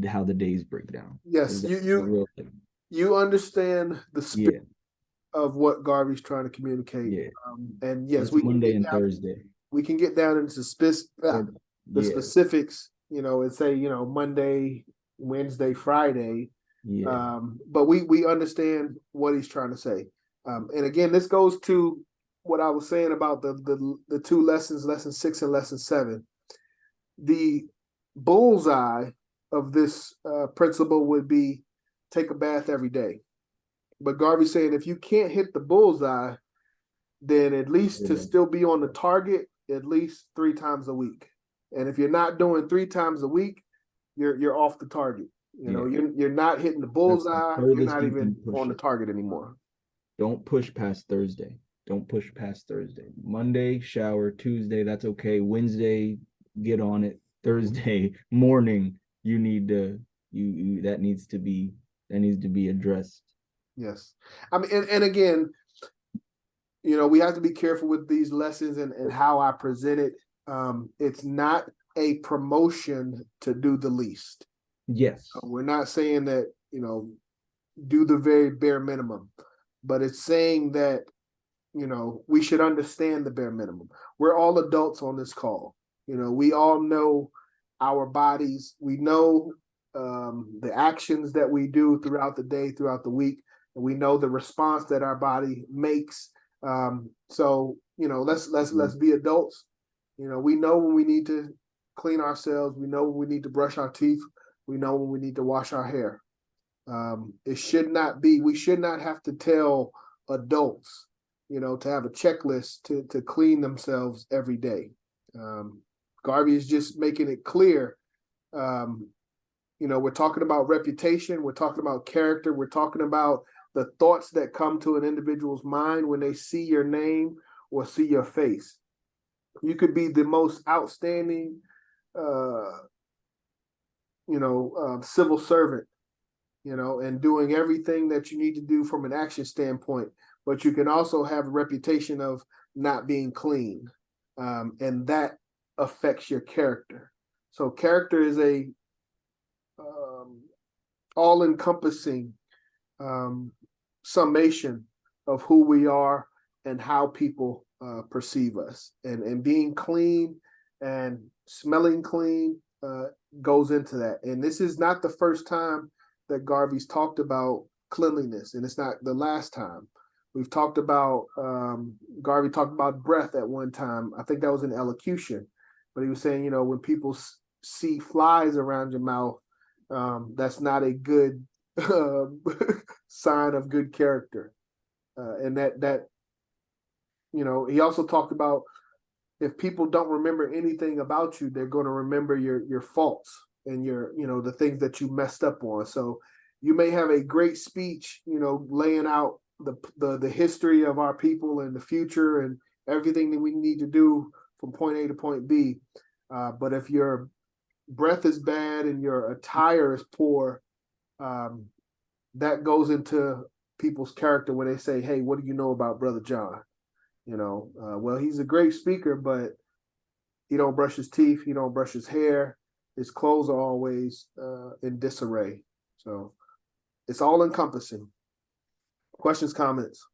how the days break down. Yes, you understand the spirit of what Garvey's trying to communicate. Yeah. And yes, it's Monday and Thursday. We can get down into the specifics, and say, Monday, Wednesday, Friday. Yeah. But we understand what he's trying to say. And again, this goes to what I was saying about the 2 lessons, lesson 6 and lesson 7. The bullseye of this principle would be take a bath every day. But Garvey's saying if you can't hit the bullseye, then at least to still be on the target, at least 3 times a week. And if you're not doing 3 times a week, you're off the target. You're not hitting the bullseye. You're not even on the target anymore. Don't push past Thursday. Monday, shower. Tuesday, that's okay. Wednesday, get on it. Thursday morning, you need to that needs to be addressed. Yes. I mean, and again, we have to be careful with these lessons and how I present it. It's not a promotion to do the least. Yes. We're not saying that, do the very bare minimum, but it's saying that, we should understand the bare minimum. We're all adults on this call. We all know our bodies. We know the actions that we do throughout the day, throughout the week, and we know the response that our body makes. So let's be adults. We know when we need to clean ourselves. We know when we need to brush our teeth. We know when we need to wash our hair. It should not be, we should not have to tell adults, to have a checklist to clean themselves every day. Garvey is just making it clear. We're talking about reputation, we're talking about character, we're talking about the thoughts that come to an individual's mind when they see your name or see your face. You could be the most outstanding, civil servant, and doing everything that you need to do from an action standpoint, but you can also have a reputation of not being clean, and that affects your character. So character is a all-encompassing summation of who we are and how people perceive us. And being clean and smelling clean goes into that. And this is not the first time that Garvey's talked about cleanliness, and it's not the last time. We've talked about, Garvey talked about breath at one time. I think that was in elocution, but he was saying, when people see flies around your mouth, that's not a good sign of good character. And that he also talked about, if people don't remember anything about you, they're going to remember your faults and your, the things that you messed up on. So you may have a great speech, laying out the history of our people and the future and everything that we need to do from point A to point B. But if your breath is bad and your attire is poor, that goes into people's character when they say, hey, what do you know about Brother John? Well, he's a great speaker, but he don't brush his teeth, he don't brush his hair, his clothes are always in disarray. So it's all encompassing. Questions, comments?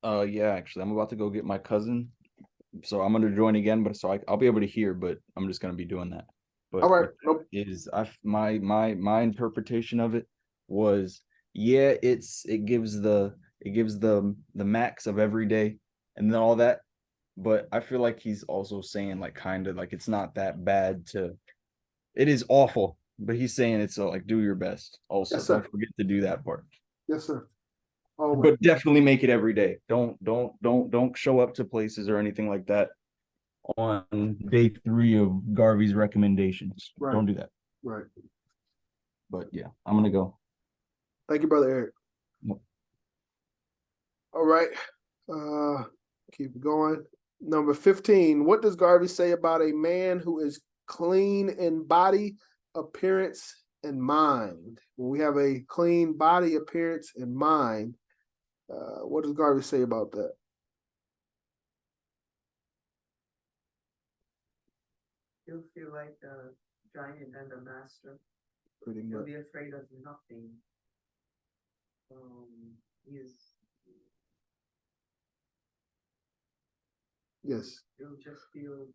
Yeah, actually, I'm about to go get my cousin, so I'm gonna join again, but I'll be able to hear, but I'm just gonna be doing that. But All right. Nope. My interpretation of it was, yeah, it gives the max of every day and then all that, but I feel like he's also saying like kind of like it's not that bad it is awful, but he's saying it's like do your best also. Yes, sir. Don't forget to do that part. Yes, sir. Always. But definitely make it every day. Don't show up to places or anything like that on day 3 of Garvey's recommendations. Right. Don't do that. Right. But yeah, I'm gonna go. Thank you, Brother Eric. Yep. All right. Keep going. Number 15. What does Garvey say about a man who is clean in body, appearance, and mind? When we have a clean body, appearance, and mind, what does Garvey say about that? You'll feel like a giant and a master. Pretty You'll much. be afraid of nothing. Yes. You'll just feel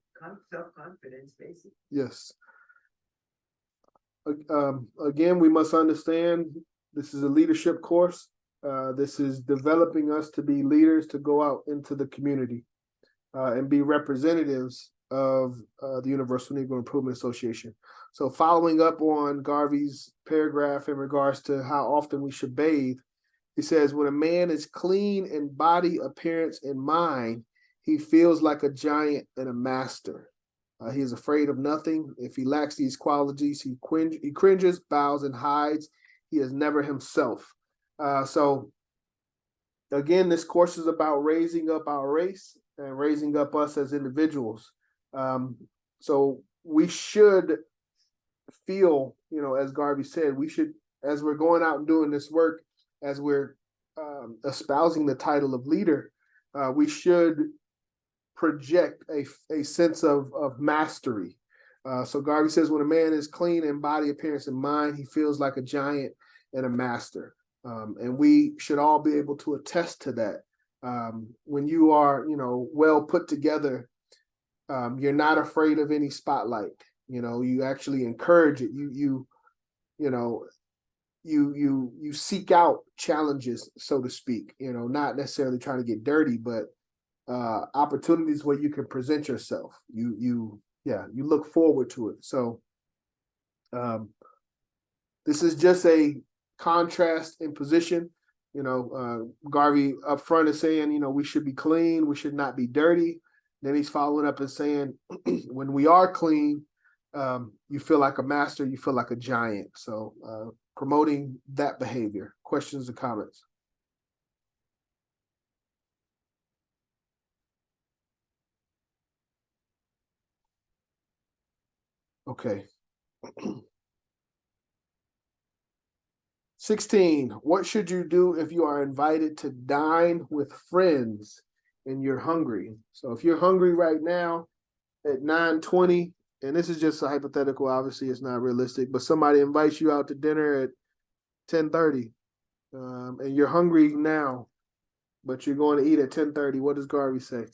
self-confidence, basically. Yes. Again, we must understand this is a leadership course. This is developing us to be leaders, to go out into the community and be representatives of the Universal Negro Improvement Association. So following up on Garvey's paragraph in regards to how often we should bathe, he says, when a man is clean in body, appearance, and mind, he feels like a giant and a master. He is afraid of nothing. If he lacks these qualities, he cringes, bows, and hides. He is never himself. So again, this course is about raising up our race and raising up us as individuals. So we should feel, as Garvey said, we should, as we're going out and doing this work, as we're espousing the title of leader, we should project a sense of mastery. So Garvey says, when a man is clean in body, appearance, and mind, he feels like a giant and a master. And we should all be able to attest to that. When you are, well put together, you're not afraid of any spotlight. You actually encourage it. You seek out challenges, so to speak. Not necessarily trying to get dirty, but opportunities where you can present yourself. You look forward to it. So This is just a contrast in position. Garvey up front is saying, we should be clean, we should not be dirty. Then he's following up and saying, when we are clean, you feel like a master, you feel like a giant. So promoting that behavior. Questions or comments? Okay. 16, what should you do if you are invited to dine with friends and you're hungry? So if you're hungry right now at 9:20, and this is just a hypothetical, obviously it's not realistic, but somebody invites you out to dinner at 10:30, and you're hungry now, but you're going to eat at 10:30, what does Garvey say?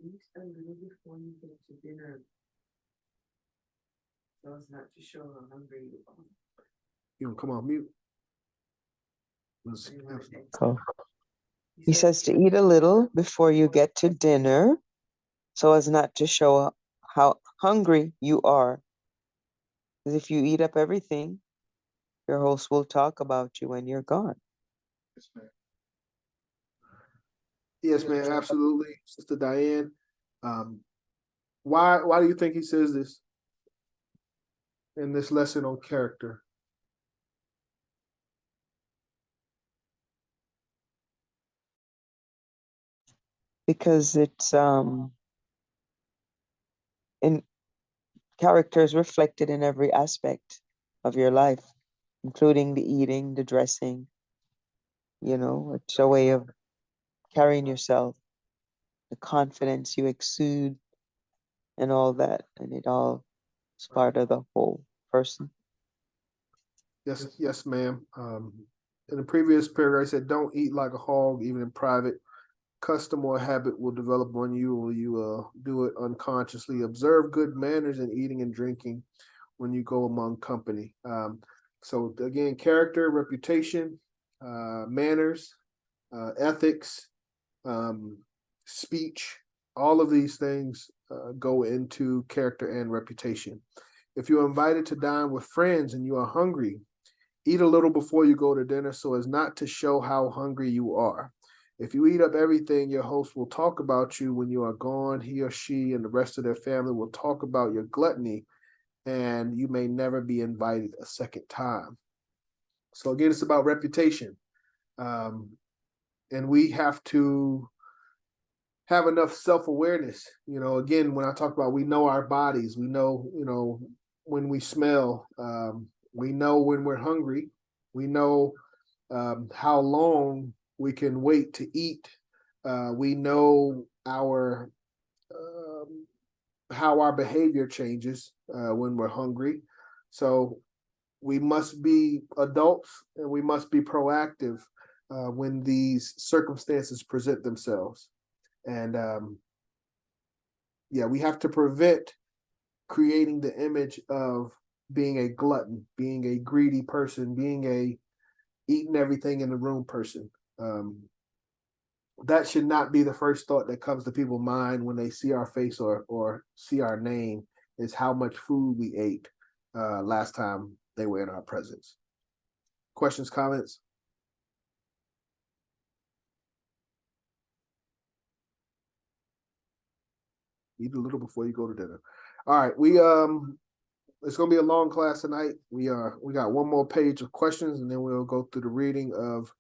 Eat a little before you get to dinner, so as not to show how hungry you are. You can come on mute. So he says to eat a little before you get to dinner, so as not to show how hungry you are. Because if you eat up everything, your host will talk about you when you're gone. Yes, man, absolutely. Sister Diane. Why do you think he says this in this lesson on character? Because it's in characters reflected in every aspect of your life, including the eating, the dressing. It's a way of carrying yourself, the confidence you exude, and all that, and it all is part of the whole person. Yes, ma'am. In the previous paragraph, I said, don't eat like a hog, even in private. Custom or habit will develop on you, or you do it unconsciously. Observe good manners in eating and drinking when you go among company. So again, character, reputation, manners, ethics, speech, all of these things go into character and reputation. If you're invited to dine with friends and you are hungry, eat a little before you go to dinner so as not to show how hungry you are. If you eat up everything, your host will talk about you when you are gone. He or she and the rest of their family will talk about your gluttony, and you may never be invited a second time. So again, it's about reputation. And we have to have enough self-awareness. Again, when I talk about we know our bodies, we know, when we smell, we know when we're hungry, we know how long we can wait to eat. We know our how our behavior changes when we're hungry. So we must be adults and we must be proactive when these circumstances present themselves. And we have to prevent creating the image of being a glutton, being a greedy person, being a eating everything in the room person. That should not be the first thought that comes to people's mind when they see our face or see our name, is how much food we ate last time they were in our presence. Questions, comments? Eat a little before you go to dinner. All right, it's gonna be a long class tonight. We got one more page of questions, and then we'll go through the reading of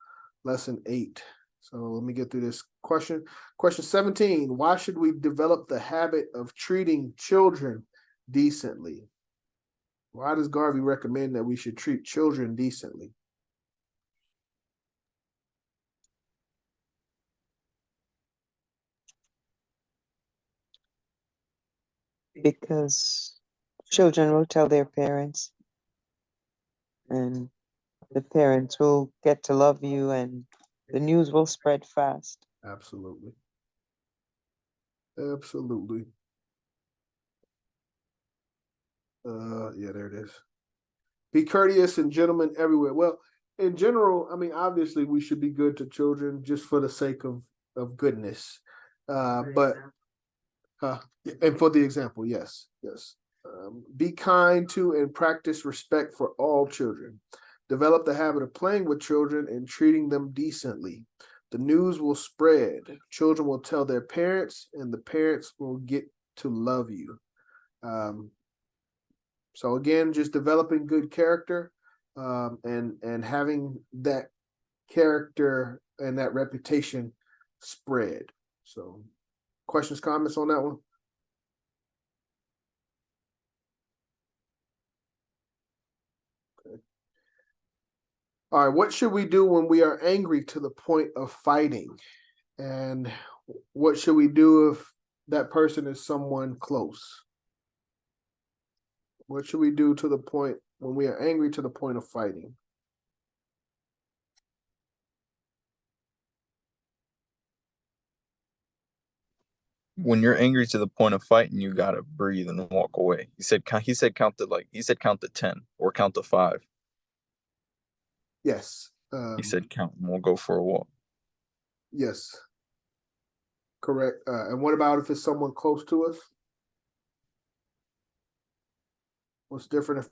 lesson 8. So let me get through this question. Question 17, why should we develop the habit of treating children decently? Why does Garvey recommend that we should treat children decently? Because children will tell their parents, and the parents will get to love you, and the news will spread fast. Absolutely. Absolutely. There it is. Be courteous and gentlemen everywhere. Well, in general, obviously we should be good to children just for the sake of goodness. But And for the example, yes. Be kind to and practice respect for all children. Develop the habit of playing with children and treating them decently. The news will spread. Children will tell their parents, and the parents will get to love you. So again, just developing good character, and having that character and that reputation spread. So, questions, comments on that one? Okay. All right, what should we do when we are angry to the point of fighting? And what should we do if that person is someone close? What should we do to the point when we are angry to the point of fighting? When you're angry to the point of fighting, you gotta breathe and walk away. He said count to 10 or count to 5. Yes. He said count and we'll go for a walk. Yes. Correct. And what about if it's someone close to us? What's different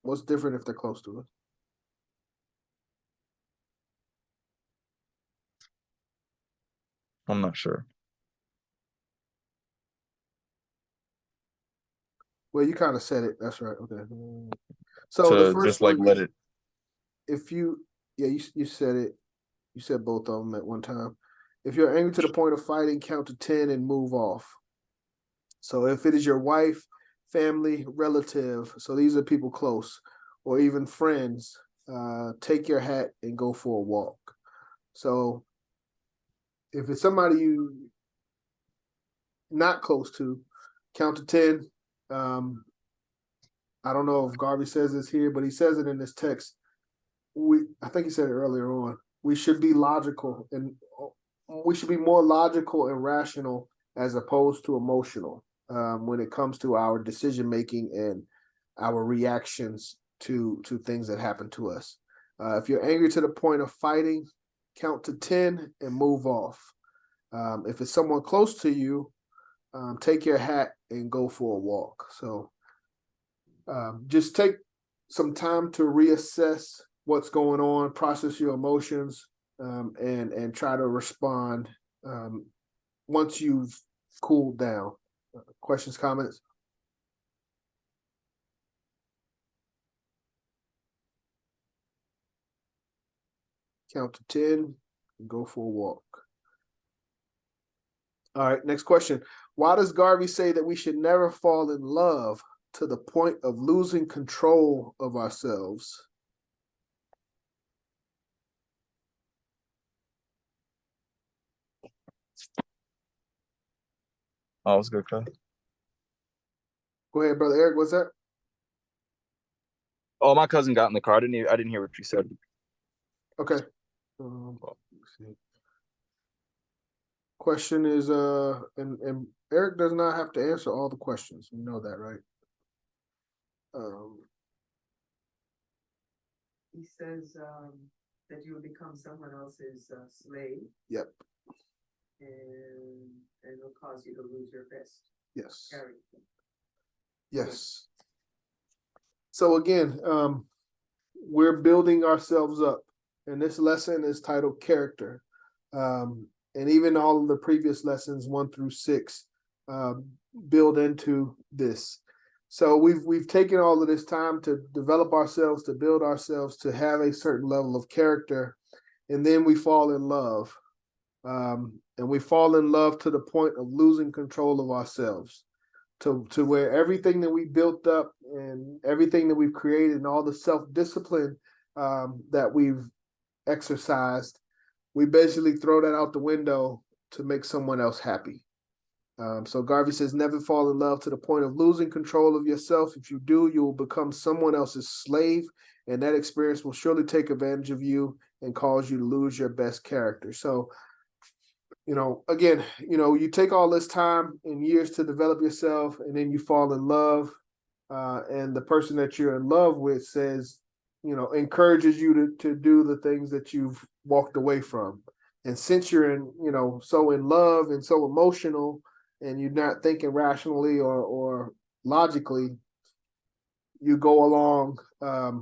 if they're close to us? I'm not sure. Well, you kind of said it. That's right. Okay. So the To first just like one, let it. if you, yeah, you said it. You said both of them at one time. If you're angry to the point of fighting, count to 10 and move off. So if it is your wife, family, relative, so these are people close, or even friends, take your hat and go for a walk. So if it's somebody you not close to, count to 10. I don't know if Garvey says this here, but he says it in this text. I think he said it earlier on. We should be logical, and we should be more logical and rational as opposed to emotional when it comes to our decision making and our reactions to things that happen to us. If you're angry to the point of fighting, count to 10 and move off. If it's someone close to you, take your hat and go for a walk. So just take some time to reassess what's going on, process your emotions, and try to respond once you've cooled down. Questions, comments? Count to 10 and go for a walk. All right, next question. Why does Garvey say that we should never fall in love to the point of losing control of ourselves? Oh, it's good, cuz. Go ahead, brother Eric. What's that? Oh, my cousin got in the car. I didn't hear what you said. Okay. Let's see. Question is, and Eric does not have to answer all the questions. You know that, right? He says that you will become someone else's slave. Yep. And it'll cause you to lose your best Yes. character. Yes. So again, we're building ourselves up, and this lesson is titled Character. And even all of the previous lessons 1 through 6 build into this. So we've taken all of this time to develop ourselves, to build ourselves, to have a certain level of character, and then we fall in love. And we fall in love to the point of losing control of ourselves, to where everything that we built up and everything that we've created and all the self-discipline that we've exercised, we basically throw that out the window to make someone else happy. So Garvey says, never fall in love to the point of losing control of yourself. If you do, you will become someone else's slave, and that experience will surely take advantage of you and cause you to lose your best character. So, again, you take all this time and years to develop yourself, and then you fall in love, and the person that you're in love with says, encourages you to do the things that you've walked away from. And since you're so in love and so emotional, and you're not thinking rationally or logically, you go along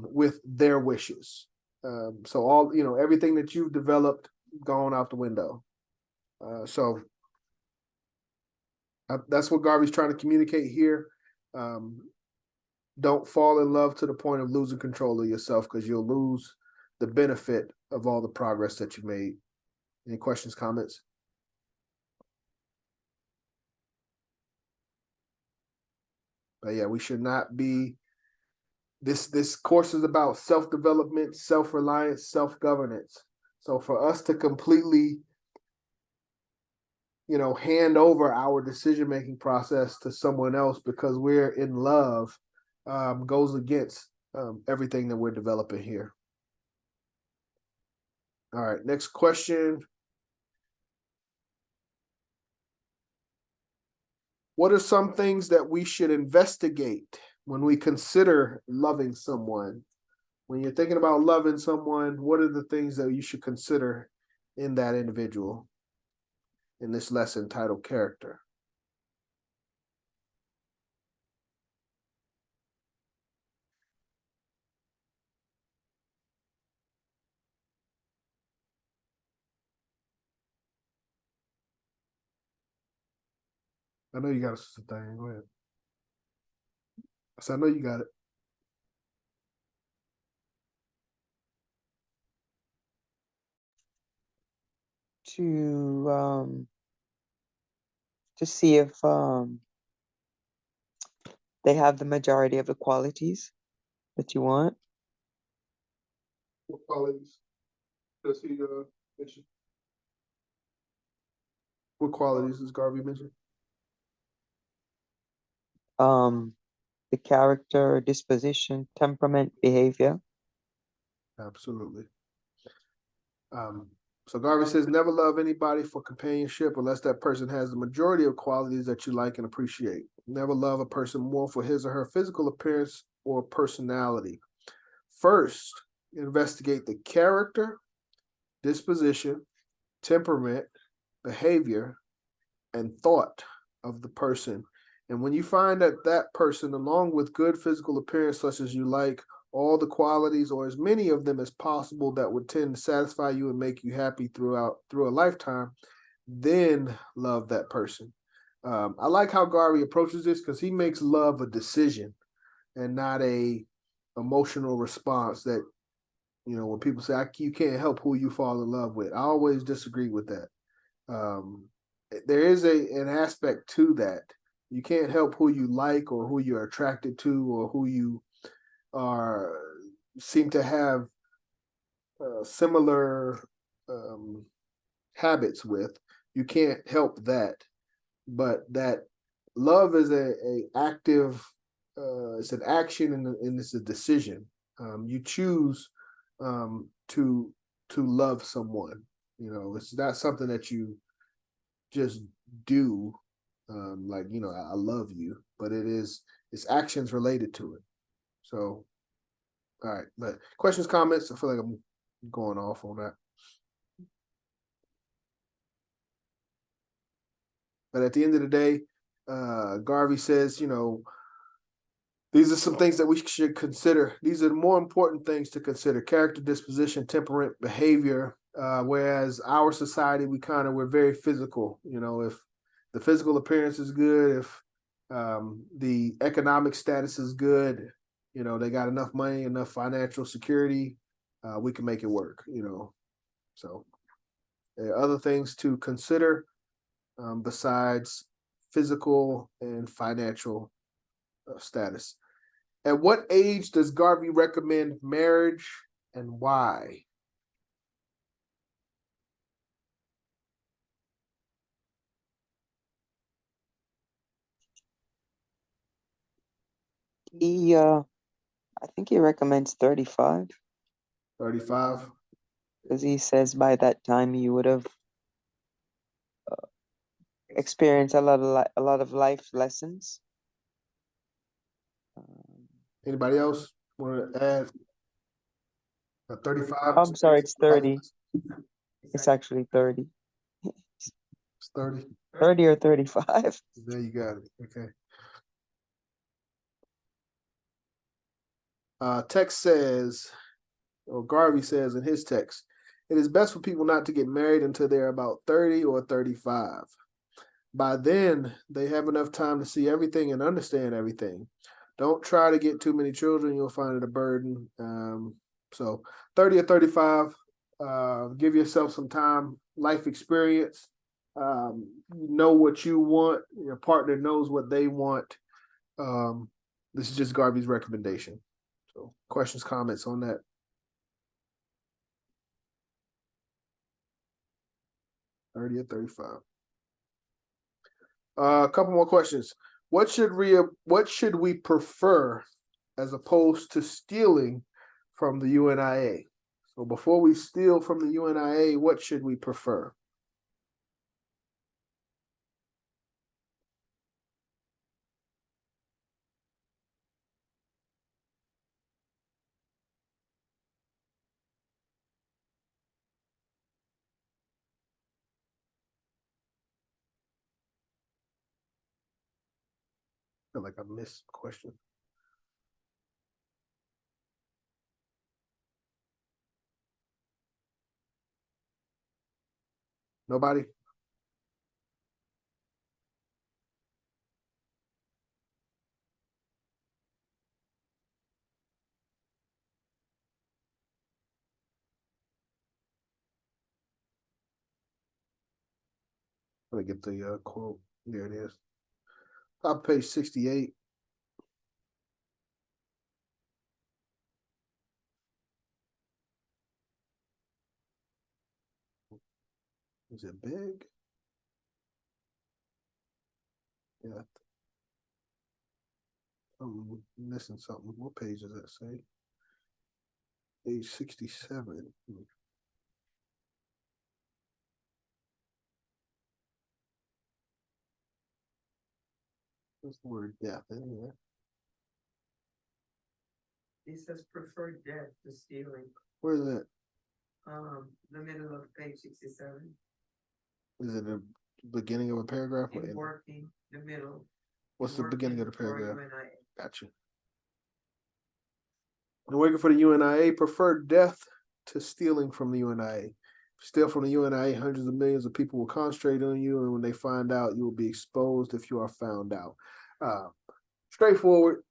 with their wishes. So all, everything that you've developed gone out the window. So that's what Garvey's trying to communicate here. Don't fall in love to the point of losing control of yourself, because you'll lose the benefit of all the progress that you made. Any questions, comments? But yeah, we should not be. This course is about self-development, self-reliance, self-governance. So for us to completely, hand over our decision-making process to someone else because we're in love, goes against everything that we're developing here. All right, next question. What are some things that we should investigate when we consider loving someone? When you're thinking about loving someone, what are the things that you should consider in that individual in this lesson titled Character? I know you got a thing. Go ahead. I know you got it. To see if they have the majority of the qualities that you want. What qualities does he mention? What qualities does Garvey mention? The character, disposition, temperament, behavior. Absolutely. So Garvey says, never love anybody for companionship unless that person has the majority of qualities that you like and appreciate. Never love a person more for his or her physical appearance or personality. First, investigate the character, disposition, temperament, behavior, and thought of the person. And when you find that that person, along with good physical appearance, such as you like, all the qualities or as many of them as possible that would tend to satisfy you and make you happy through a lifetime, then love that person. I like how Garvey approaches this, because he makes love a decision and not a emotional response that, when people say you can't help who you fall in love with. I always disagree with that. There is an aspect to that. You can't help who you like or who you're attracted to or who you seem to have similar habits with. You can't help that, but that love is a active. It's an action and it's a decision. You choose to love someone. It's not something that you just do. I love you, but it's actions related to it. So, all right, but questions, comments? I feel like I'm going off on that. But at the end of the day, Garvey says, these are some things that we should consider. These are the more important things to consider: character, disposition, temperament, behavior. Whereas our society, we're very physical. If the physical appearance is good, if the economic status is good, they got enough money, enough financial security, we can make it work, So there are other things to consider besides physical and financial status. At what age does Garvey recommend marriage, and why? I think he recommends 35. 35. Because he says by that time you would have experienced a lot of life lessons. Anybody else want to add? 35. I'm sorry, it's 30. It's actually 30. It's 30. 30 or 35. There you got it. Okay. Text says, or Garvey says in his text, it is best for people not to get married until they're about 30 or 35. By then, they have enough time to see everything and understand everything. Don't try to get too many children. You'll find it a burden. So 30 or 35, give yourself some time, life experience. Know what you want. Your partner knows what they want. This is just Garvey's recommendation. So questions, comments on that? $30 or $35. A couple more questions. What should we prefer as opposed to stealing from the UNIA? So before we steal from the UNIA, what should we prefer? I feel like I missed a question. Nobody? Let me get the quote. There it is. Top of page 68. Is it big? Yeah. I'm missing something. What page does that say? Page 67. What's the word death in there? It says preferred death to stealing. Where is it? The middle of page 67. Is it the beginning of a paragraph? or In end? working, the middle. What's the beginning of the Working for paragraph? UNIA. Gotcha. And working for the UNIA, preferred death to stealing from the UNIA. Steal from the UNIA, hundreds of millions of people will concentrate on you, and when they find out, you will be exposed if you are found out. Straightforward.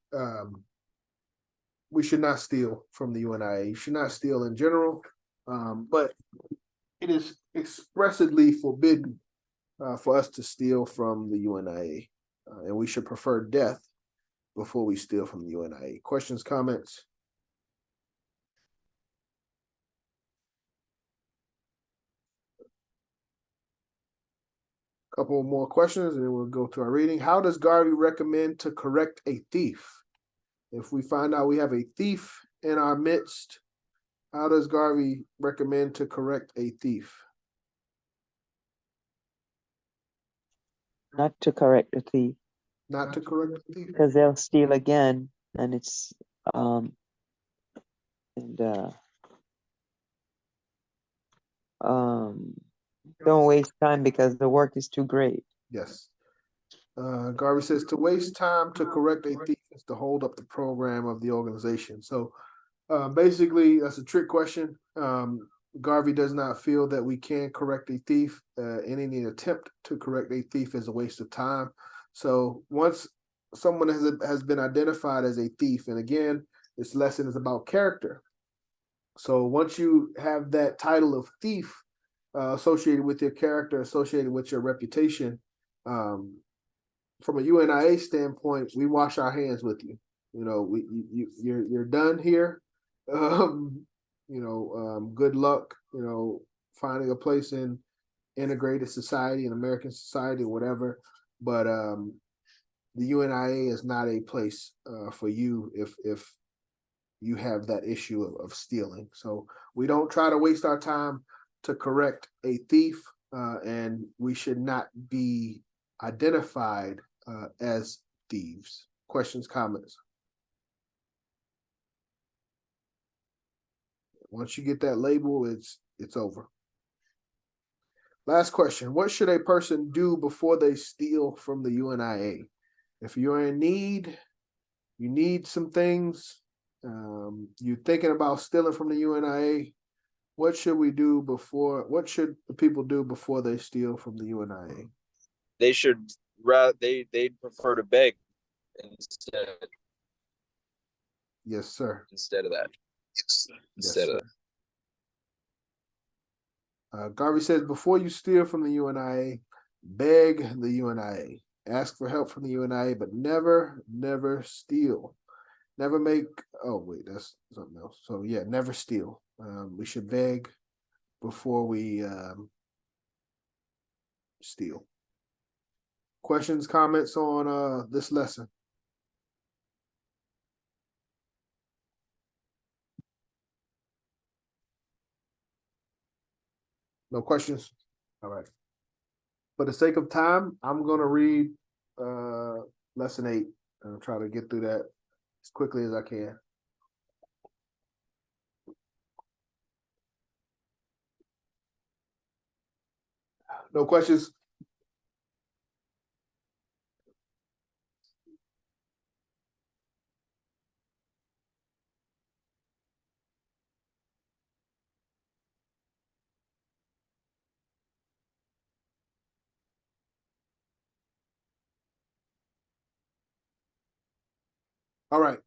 We should not steal from the UNIA. You should not steal in general, but it is expressly forbidden for us to steal from the UNIA, and we should prefer death before we steal from the UNIA. Questions, comments? Couple more questions and then we'll go to our reading. How does Garvey recommend to correct a thief? If we find out we have a thief in our midst, how does Garvey recommend to correct a thief? Not to correct the thief, Not to correct the thief? because they'll steal again, and it's and don't waste time because the work is too great. Yes. Garvey says to waste time to correct a thief is to hold up the program of the organization. So basically, that's a trick question. Garvey does not feel that we can correct a thief. Any attempt to correct a thief is a waste of time. So once someone has been identified as a thief, and again, this lesson is about character. So once you have that title of thief associated with your character, associated with your reputation, from a UNIA standpoint, we wash our hands with you. You know, you're done here. Good luck. Finding a place in integrated society, in American society, whatever. But the UNIA is not a place for you if you have that issue of stealing. So we don't try to waste our time to correct a thief, and we should not be identified as thieves. Questions, comments? Once you get that label, it's over. Last question. What should a person do before they steal from the UNIA? If you're in need, you need some things, you're thinking about stealing from the UNIA, what should the people do before they steal from the UNIA? They should they'd prefer to beg instead Yes, sir. instead of that. Instead of sir. Garvey says, before you steal from the UNIA, beg the UNIA. Ask for help from the UNIA, but never steal. Never make, oh wait, that's something else. So yeah, never steal. We should beg before we steal. Questions, comments on this lesson? No questions? All right. For the sake of time, I'm going to read lesson 8 and try to get through that as quickly as I can. No questions? All right.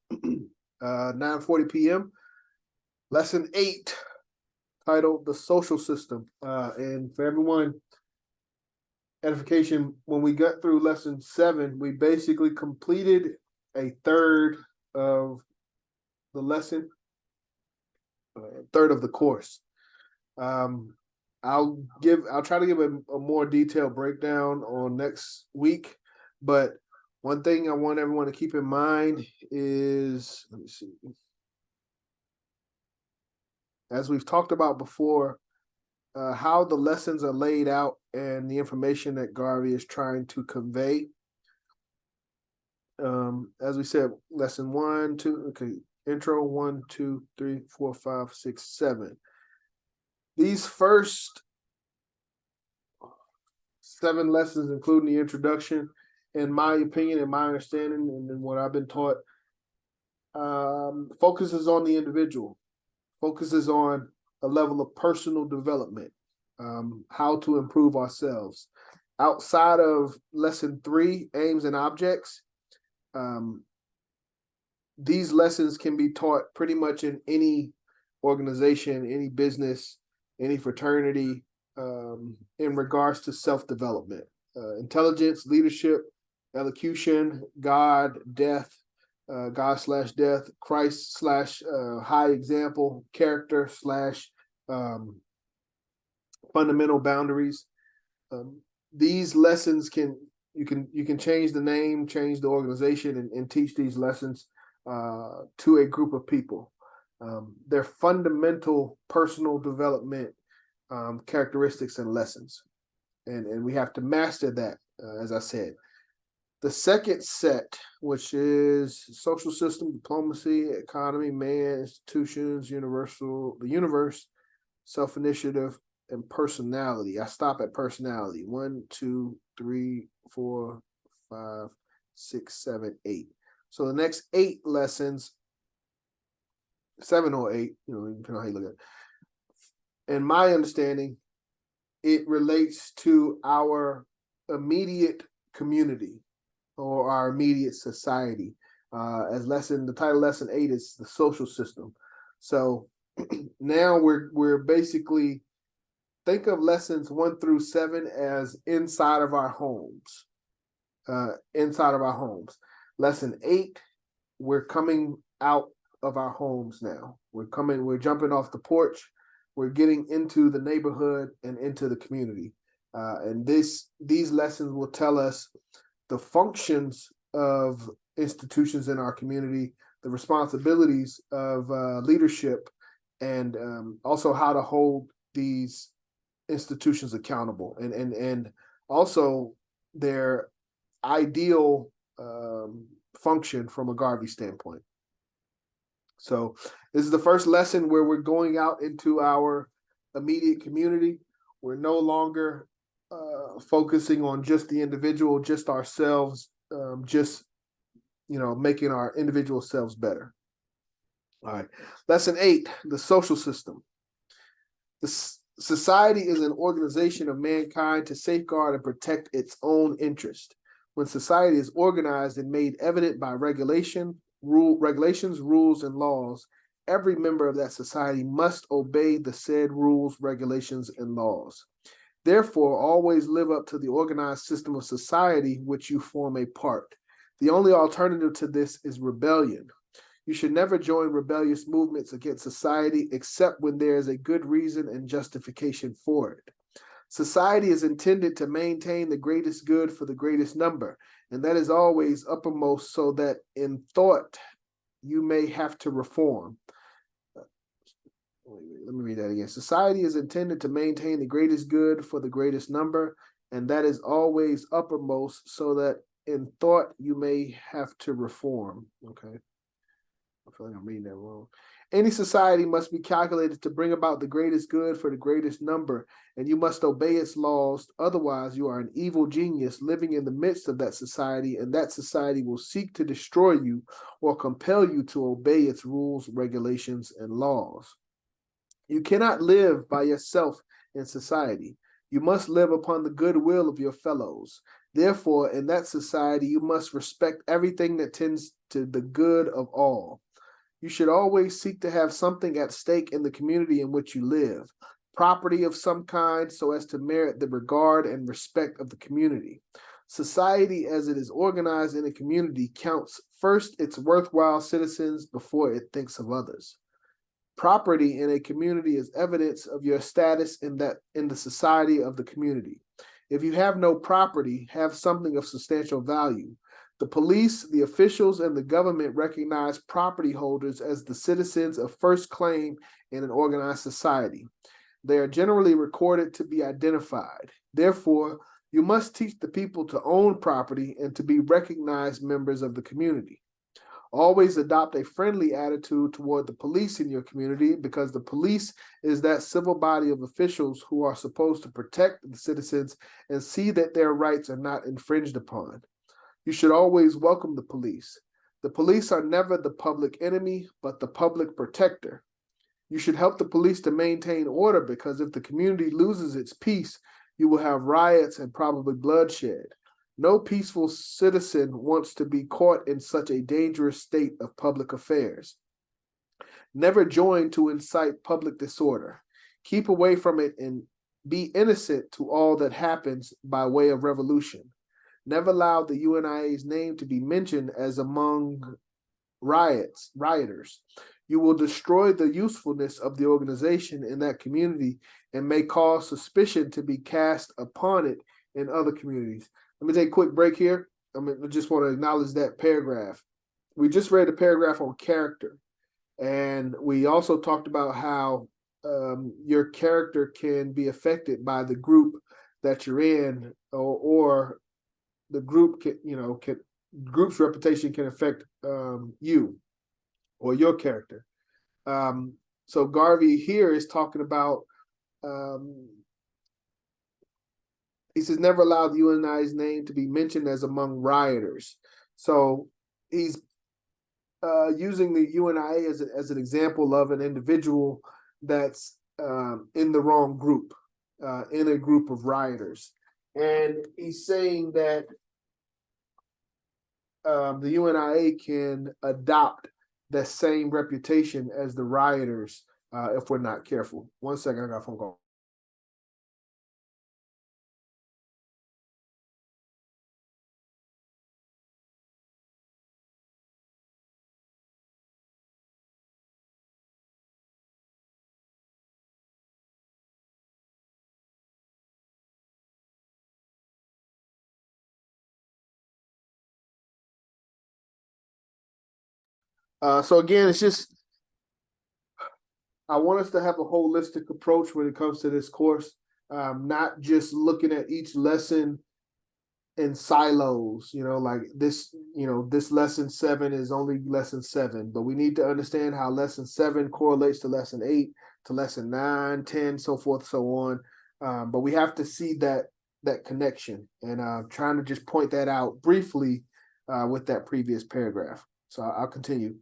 9:40 p.m. Lesson 8, titled The Social System. And for everyone, edification, when we got through lesson 7, we basically completed a third of the lesson, third of the course. I'll try to give a more detailed breakdown on next week, but one thing I want everyone to keep in mind is, let me see, as we've talked about before, how the lessons are laid out and the information that Garvey is trying to convey. As we said, lesson 1, 2, okay, intro 1, 2, 3, 4, 5, 6, 7. These first 7 lessons, including the introduction, in my opinion, in my understanding, and in what I've been taught, focuses on the individual, focuses on a level of personal development, how to improve ourselves. Outside of lesson 3, aims and objects, these lessons can be taught pretty much in any organization, any business, any fraternity, in regards to self-development, intelligence, leadership, elocution, God, death, God/death, Christ/ high example, character / fundamental boundaries. These lessons you can change the name, change the organization, and teach these lessons to a group of people. They're fundamental personal development characteristics and lessons, and we have to master that, as I said. The second set, which is social system, diplomacy, economy, man, institutions, the universe, self-initiative, and personality. I stop at personality. 1, 2, 3, 4, 5, 6, 7, 8. So the next 8 lessons, 7 or 8, depending on how you look at it. In my understanding, it relates to our immediate community or our immediate society. The title lesson 8 is the social system. So now we're basically, think of lessons 1 through 7 as inside of our homes. Lesson 8, we're coming out of our homes now. We're jumping off the porch. We're getting into the neighborhood and into the community. And these lessons will tell us the functions of institutions in our community, the responsibilities of leadership, and also how to hold these institutions accountable, and also their ideal function from a Garvey standpoint. So this is the first lesson where we're going out into our immediate community. We're no longer focusing on just the individual, just ourselves, just making our individual selves better. All right. Lesson 8, the social system. Society is an organization of mankind to safeguard and protect its own interest. When society is organized and made evident by regulations, rules, and laws, every member of that society must obey the said rules, regulations, and laws. Therefore, always live up to the organized system of society which you form a part. The only alternative to this is rebellion. You should never join rebellious movements against society except when there is a good reason and justification for it. Society is intended to maintain the greatest good for the greatest number, and that is always uppermost, so that in thought you may have to reform. Let me read that again. Society is intended to maintain the greatest good for the greatest number, and that is always uppermost, so that in thought you may have to reform. Okay. I feel like I'm reading that wrong. Any society must be calculated to bring about the greatest good for the greatest number, and you must obey its laws. Otherwise, you are an evil genius living in the midst of that society, and that society will seek to destroy you or compel you to obey its rules, regulations, and laws. You cannot live by yourself in society. You must live upon the goodwill of your fellows. Therefore, in that society, you must respect everything that tends to the good of all. You should always seek to have something at stake in the community in which you live, property of some kind, so as to merit the regard and respect of the community. Society, as it is organized in a community, counts first its worthwhile citizens before it thinks of others. Property in a community is evidence of your status in the society of the community. If you have no property, have something of substantial value. The police, the officials, and the government recognize property holders as the citizens of first claim in an organized society. They are generally recorded to be identified. Therefore, you must teach the people to own property and to be recognized members of the community. Always adopt a friendly attitude toward the police in your community, because the police is that civil body of officials who are supposed to protect the citizens and see that their rights are not infringed upon. You should always welcome the police. The police are never the public enemy, but the public protector. You should help the police to maintain order, because if the community loses its peace, you will have riots and probably bloodshed. No peaceful citizen wants to be caught in such a dangerous state of public affairs. Never join to incite public disorder. Keep away from it and be innocent to all that happens by way of revolution. Never allow the UNIA's name to be mentioned as among rioters. You will destroy the usefulness of the organization in that community and may cause suspicion to be cast upon it in other communities. Let me take a quick break here. I just want to acknowledge that paragraph. We just read a paragraph on character, and we also talked about how your character can be affected by the group that you're in, or the group group's reputation can affect you or your character. So Garvey here is talking about, he says, never allow the UNIA's name to be mentioned as among rioters. So he's using the UNIA as an example of an individual that's in the wrong group, in a group of rioters. And he's saying that the UNIA can adopt the same reputation as the rioters if we're not careful. 1 second, I got a phone call. So again, it's just, I want us to have a holistic approach when it comes to this course, not just looking at each lesson in silos, like this, this lesson 7 is only lesson 7, but we need to understand how lesson 7 correlates to lesson 8, to lesson 9, 10, so forth, so on. But we have to see that connection, and trying to just point that out briefly with that previous paragraph. So I'll continue.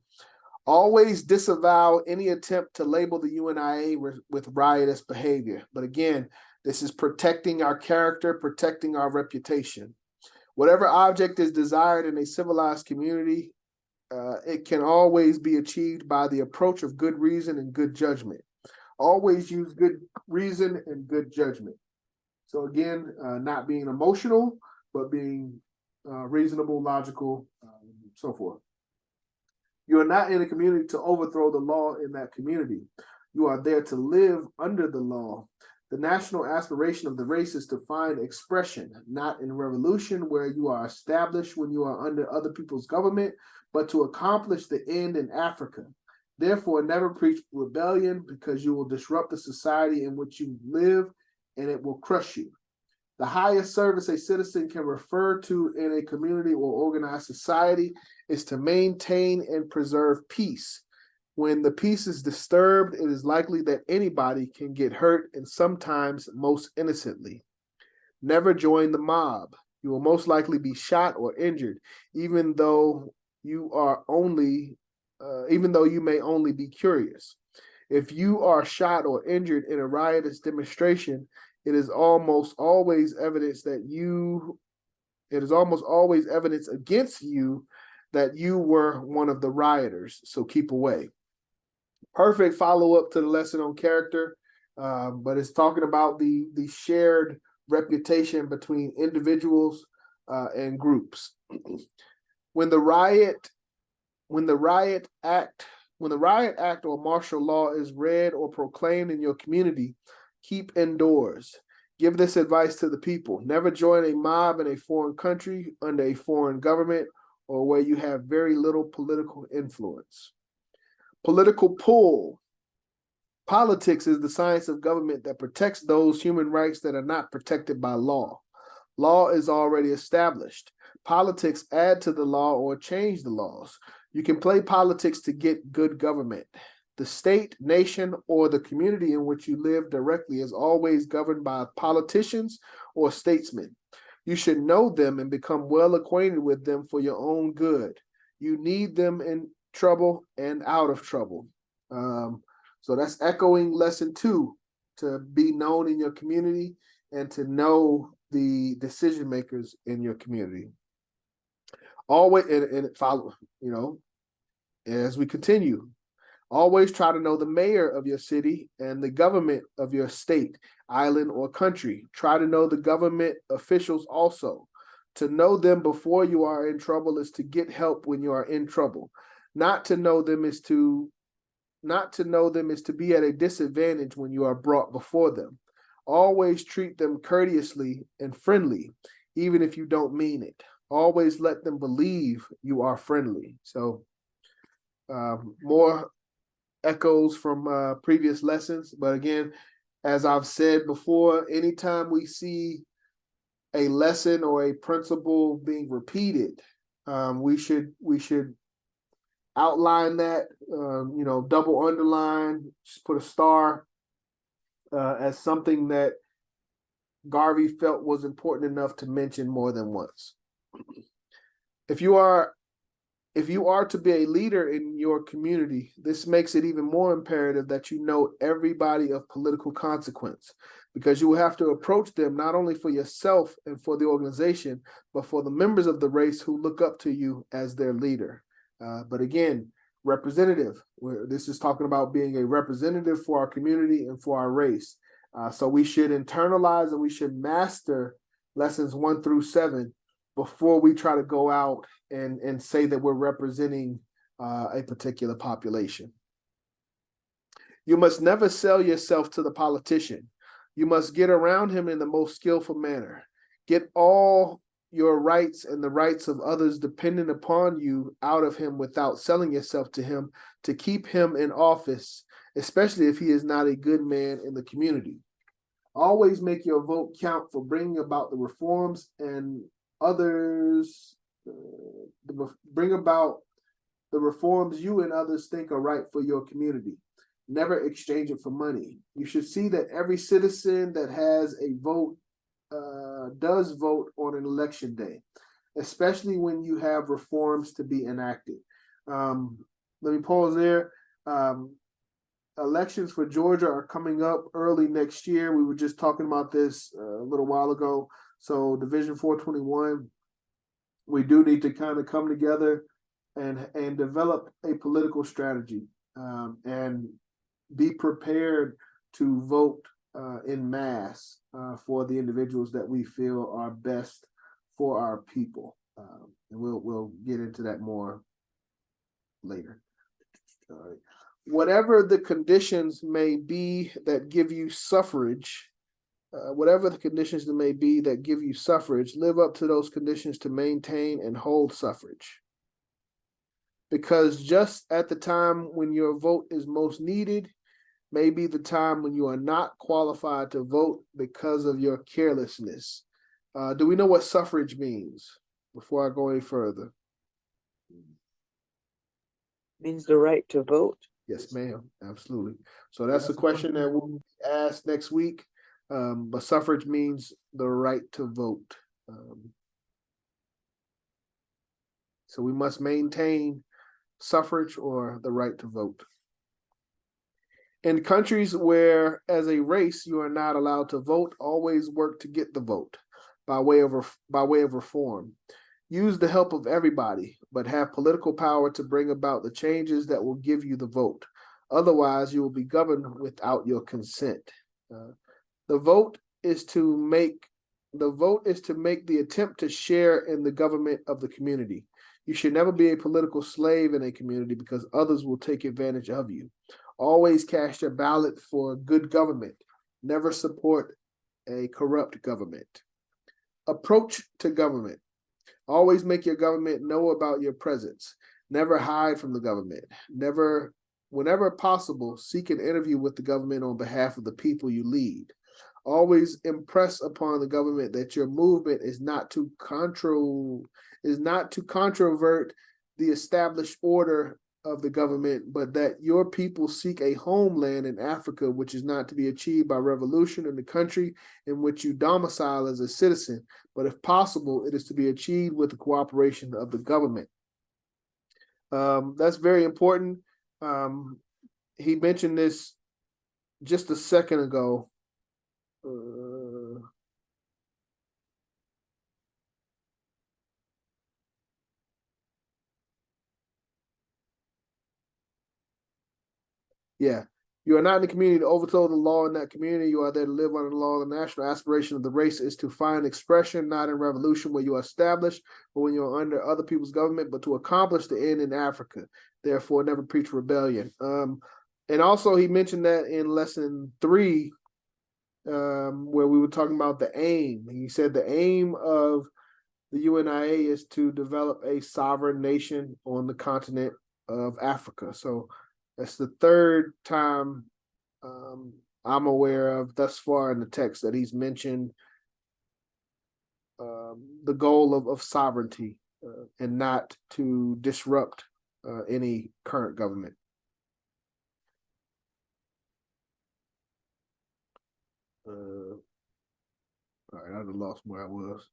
Always disavow any attempt to label the UNIA with riotous behavior. But again, this is protecting our character, protecting our reputation. Whatever object is desired in a civilized community, it can always be achieved by the approach of good reason and good judgment. Always use good reason and good judgment. So again, not being emotional, but being reasonable, logical, so forth. You are not in a community to overthrow the law in that community. You are there to live under the law. The national aspiration of the race is to find expression, not in revolution where you are established when you are under other people's government, but to accomplish the end in Africa. Therefore, never preach rebellion because you will disrupt the society in which you live and it will crush you. The highest service a citizen can refer to in a community or organized society is to maintain and preserve peace. When the peace is disturbed, it is likely that anybody can get hurt, and sometimes most innocently. Never join the mob. You will most likely be shot or injured, even though you may only be curious. If you are shot or injured in a riotous demonstration, it is almost always evidence against you that you were one of the rioters, so keep away. Perfect follow-up to the lesson on character, but it's talking about the shared reputation between individuals and groups. When the riot act or martial law is read or proclaimed in your community, keep indoors. Give this advice to the people. Never join a mob in a foreign country, under a foreign government, or where you have very little political influence. Political pull. Politics is the science of government that protects those human rights that are not protected by law. Law is already established. Politics add to the law or change the laws. You can play politics to get good government. The state, nation, or the community in which you live directly is always governed by politicians or statesmen. You should know them and become well acquainted with them for your own good. You need them in trouble and out of trouble. So that's echoing lesson 2, to be known in your community and to know the decision makers in your community. Always, and follow, as we continue, always try to know the mayor of your city and the government of your state, island, or country. Try to know the government officials also. To know them before you are in trouble is to get help when you are in trouble. Not to know them is to be at a disadvantage when you are brought before them. Always treat them courteously and friendly, even if you don't mean it. Always let them believe you are friendly. So more echoes from previous lessons. But again, as I've said before, anytime we see a lesson or a principle being repeated, we should outline that, double underline, just put a star as something that Garvey felt was important enough to mention more than once. If you are to be a leader in your community, this makes it even more imperative that you know everybody of political consequence, because you will have to approach them not only for yourself and for the organization, but for the members of the race who look up to you as their leader. But again, representative, this is talking about being a representative for our community and for our race. So we should internalize and we should master lessons 1 through 7 before we try to go out and say that we're representing a particular population. You must never sell yourself to the politician. You must get around him in the most skillful manner. Get all your rights and the rights of others dependent upon you out of him without selling yourself to him to keep him in office, especially if he is not a good man in the community. Always make your vote count for bringing about the reforms and others, bring about the reforms you and others think are right for your community. Never exchange it for money. You should see that every citizen that has a vote does vote on an election day, especially when you have reforms to be enacted. Let me pause there. Elections for Georgia are coming up early next year. We were just talking about this a little while ago. So Division 421, we do need to kind of come together and develop a political strategy and be prepared to vote in mass for the individuals that we feel are best for our people. And we'll get into that more later. All right. Whatever the conditions may be that give you suffrage, whatever the conditions that may be that give you suffrage, live up to those conditions to maintain and hold suffrage. Because just at the time when your vote is most needed, may be the time when you are not qualified to vote because of your carelessness. Do we know what suffrage means before I go any further? Means the right to vote. Yes, ma'am. Absolutely. So that's a question that will be asked next week. But suffrage means the right to vote. So we must maintain suffrage or the right to vote. In countries where, as a race, you are not allowed to vote, always work to get the vote by way of reform. Use the help of everybody, but have political power to bring about the changes that will give you the vote. Otherwise, you will be governed without your consent. The vote is to make the attempt to share in the government of the community. You should never be a political slave in a community because others will take advantage of you. Always cast your ballot for good government. Never support a corrupt government. Approach to government. Always make your government know about your presence. Never hide from the government. Whenever possible, seek an interview with the government on behalf of the people you lead. Always impress upon the government that your movement is not to controvert the established order of the government, but that your people seek a homeland in Africa, which is not to be achieved by revolution in the country in which you domicile as a citizen, but if possible, it is to be achieved with the cooperation of the government. That's very important. He mentioned this just a second ago. Yeah. You are not in the community to overthrow the law in that community. You are there to live under the law. The national aspiration of the race is to find expression, not in revolution where you are established, but when you are under other people's government, but to accomplish the end in Africa. Therefore, never preach rebellion. And also he mentioned that in lesson 3, where we were talking about the aim. He said the aim of the UNIA is to develop a sovereign nation on the continent of Africa. So that's the third time I'm aware of thus far in the text that he's mentioned the goal of sovereignty and not to disrupt any current government. All right, I lost where I was.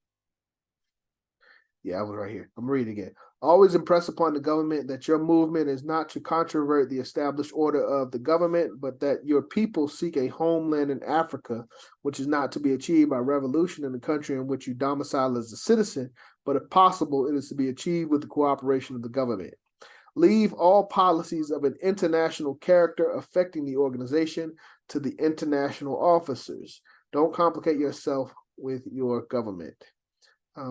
Yeah, I was right here. I'm reading again. Always impress upon the government that your movement is not to controvert the established order of the government, but that your people seek a homeland in Africa, which is not to be achieved by revolution in the country in which you domicile as a citizen, but if possible, it is to be achieved with the cooperation of the government. Leave all policies of an international character affecting the organization to the international officers. Don't complicate yourself with your government.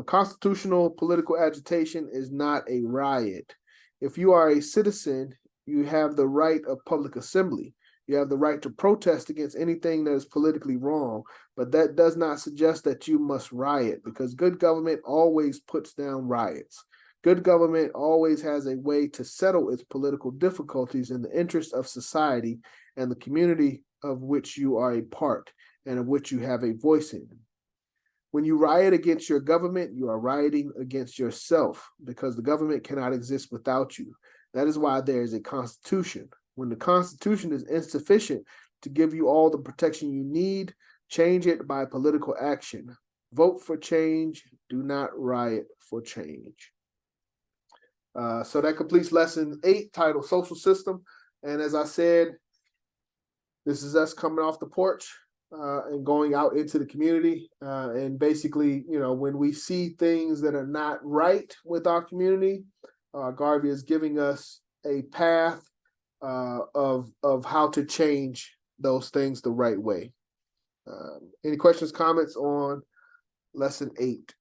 Constitutional political agitation is not a riot. If you are a citizen, you have the right of public assembly. You have the right to protest against anything that is politically wrong, but that does not suggest that you must riot, because good government always puts down riots. Good government always has a way to settle its political difficulties in the interest of society and the community of which you are a part and of which you have a voice in. When you riot against your government, you are rioting against yourself, because the government cannot exist without you. That is why there is a constitution. When the Constitution is insufficient to give you all the protection you need, change it by political action. Vote for change. Do not riot for change. So that completes lesson 8, titled Social System. And as I said, this is us coming off the porch and going out into the community. And basically, when we see things that are not right with our community, Garvey is giving us a path of how to change those things the right way. Any questions, comments on lesson 8?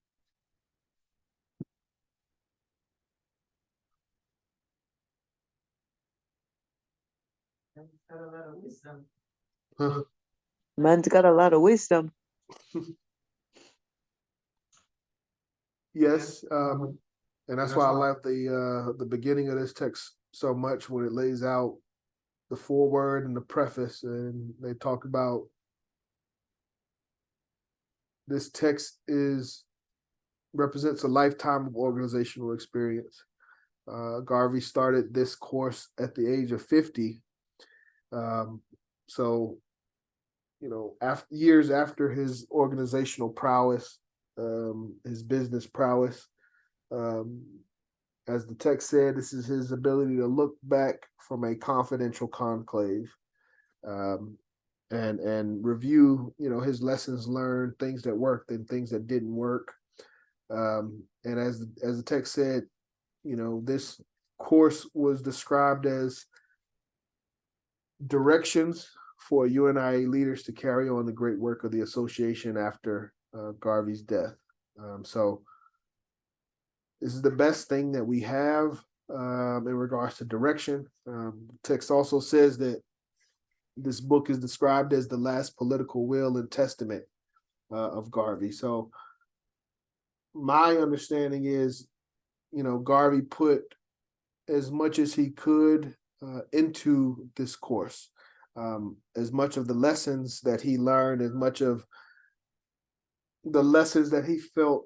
Got a lot of wisdom. Man's got a lot of wisdom. Yes, and that's why I like the beginning of this text so much, when it lays out the foreword and the preface, and they talk about this text represents a lifetime of organizational experience. Garvey started this course at the age of 50. So, years after his organizational prowess, his business prowess, as the text said, this is his ability to look back from a confidential conclave, and review, his lessons learned, things that worked and things that didn't work. And as the text said, this course was described as directions for UNIA leaders to carry on the great work of the association after Garvey's death. So this is the best thing that we have in regards to direction. Text also says that this book is described as the last political will and testament of Garvey. So my understanding is, Garvey put as much as he could into this course, as much of the lessons that he learned, as much of the lessons that he felt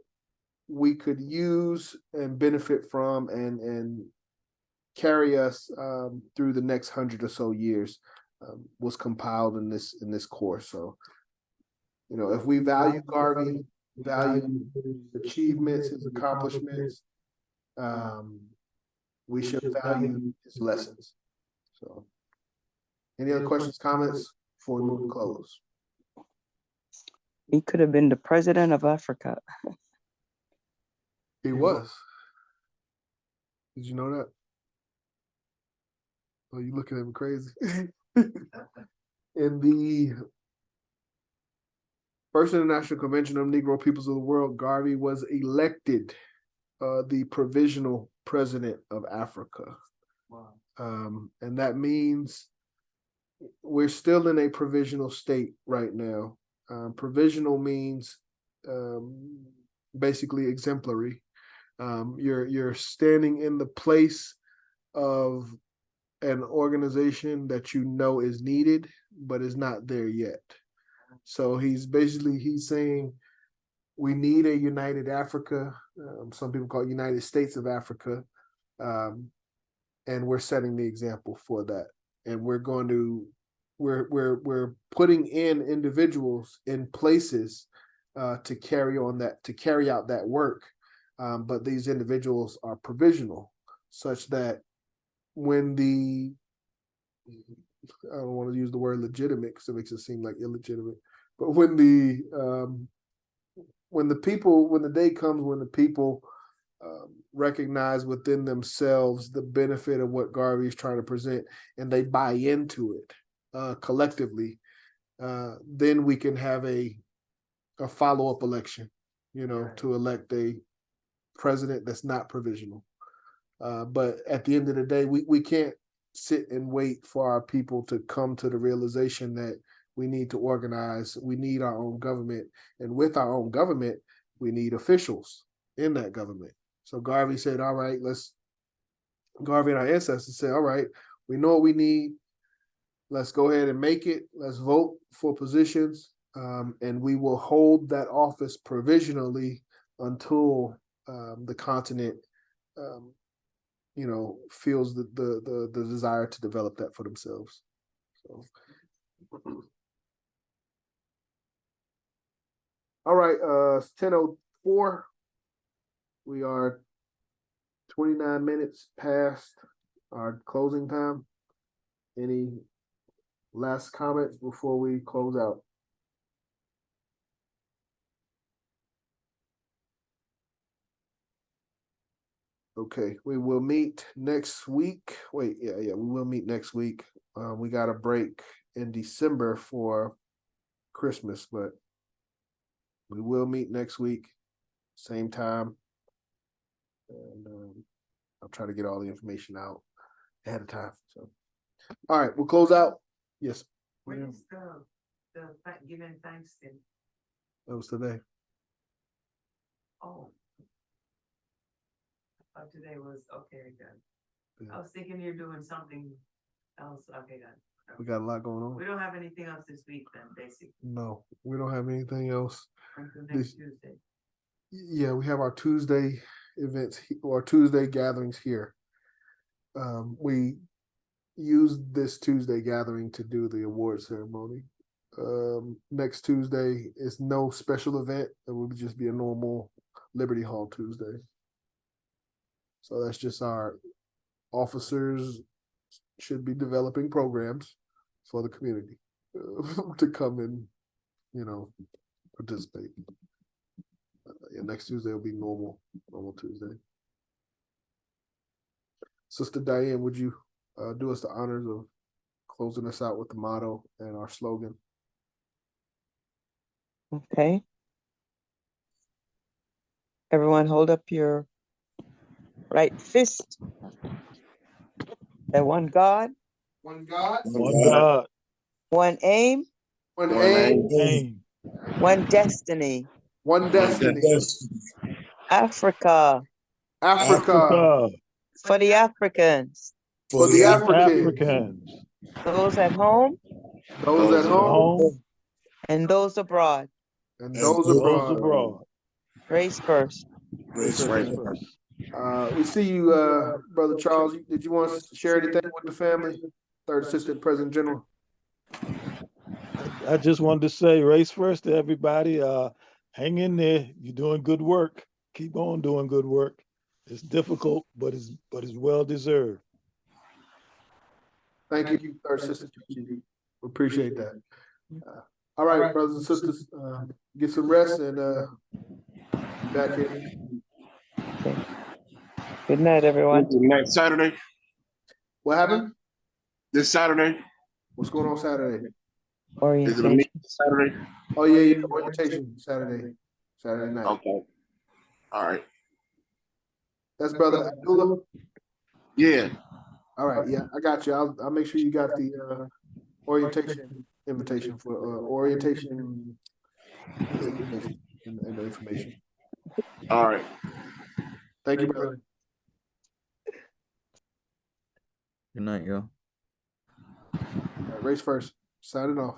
we could use and benefit from and carry us through the next 100 or so years, was compiled in this course. So, if we value Garvey, value his achievements, his accomplishments, we should value his lessons. So, any other questions, comments before we move to close? He could have been the president of Africa. He was. Did you know that? Oh, you looking at me crazy. In the First International Convention of Negro Peoples of the World, Garvey was elected the provisional president of Africa. Wow. And that means we're still in a provisional state right now. Provisional means basically exemplary. You're standing in the place of an organization that is needed, but is not there yet. So he's saying we need a united Africa. Some people call it United States of Africa. And we're setting the example for that. And we're putting in individuals in places to carry out that work. But these individuals are provisional, such that when I don't want to use the word legitimate because it makes it seem like illegitimate, but when the day comes when the people recognize within themselves the benefit of what Garvey is trying to present, and they buy into it collectively, then we can have a follow-up election, to elect a president that's not provisional. But at the end of the day, we can't sit and wait for our people to come to the realization that we need to organize. We need our own government. And with our own government, we need officials in that government. So Garvey said, all right, Garvey and our ancestors said, all right, we know what we need. Let's go ahead and make it. Let's vote for positions. And we will hold that office provisionally until the continent feels the desire to develop that for themselves. So. All right, 10:04. We are 29 minutes past our closing time. Any last comments before we close out? Okay, we will meet next week. Wait, we will meet next week. We got a break in December for Christmas, but we will meet next week, same time. And I'll try to get all the information out ahead of time. So, all right, we'll close out. Yes. When is the giving thanks thing? That was today. Oh. I thought today was, okay, good. Yeah. I was thinking you're doing something else, okay, good. We got a lot going We on. don't have anything else this week then, basically, No, we don't have anything else. until This- next Tuesday. Yeah, we have our Tuesday events or Tuesday gatherings here. We used this Tuesday gathering to do the award ceremony. Next Tuesday is no special event. It will just be a normal Liberty Hall Tuesday. So that's just our officers should be developing programs for the community to come and, participate. Next Tuesday will be normal Tuesday. Sister Diane, would you do us the honors of closing us out with the motto and our slogan? Okay. Everyone hold up your right fist. That one God, One God, One God, one aim, one one aim, aim, one destiny. one destiny. That's Africa, Africa Africa, for the Africans. for the Africans, Africans, Those at home those at home, home, and those abroad. and And those those those abroad. abroad. Race first. race. First. We see you, Brother Charles. Did you want to share anything with the family? Third Assistant President General. I just wanted to say race first to everybody. Hang in there. You're doing good work. Keep on doing good work. It's difficult, but it's well deserved. Thank you, Third Assistant. We appreciate that. All right, brothers and sisters, get some rest and be back here. Good night, everyone. Next Saturday, What happened? this Saturday, What's going on Saturday? is it a Orientation. meeting Saturday? Oh yeah, orientation Saturday night. Okay. All right. That's Brother Abdullah. Yeah. All right, yeah, I got you. I'll make sure you got the orientation invitation for orientation invitation and the information. All right. Thank you, brother. Good night, y'all. Race first. Signing off.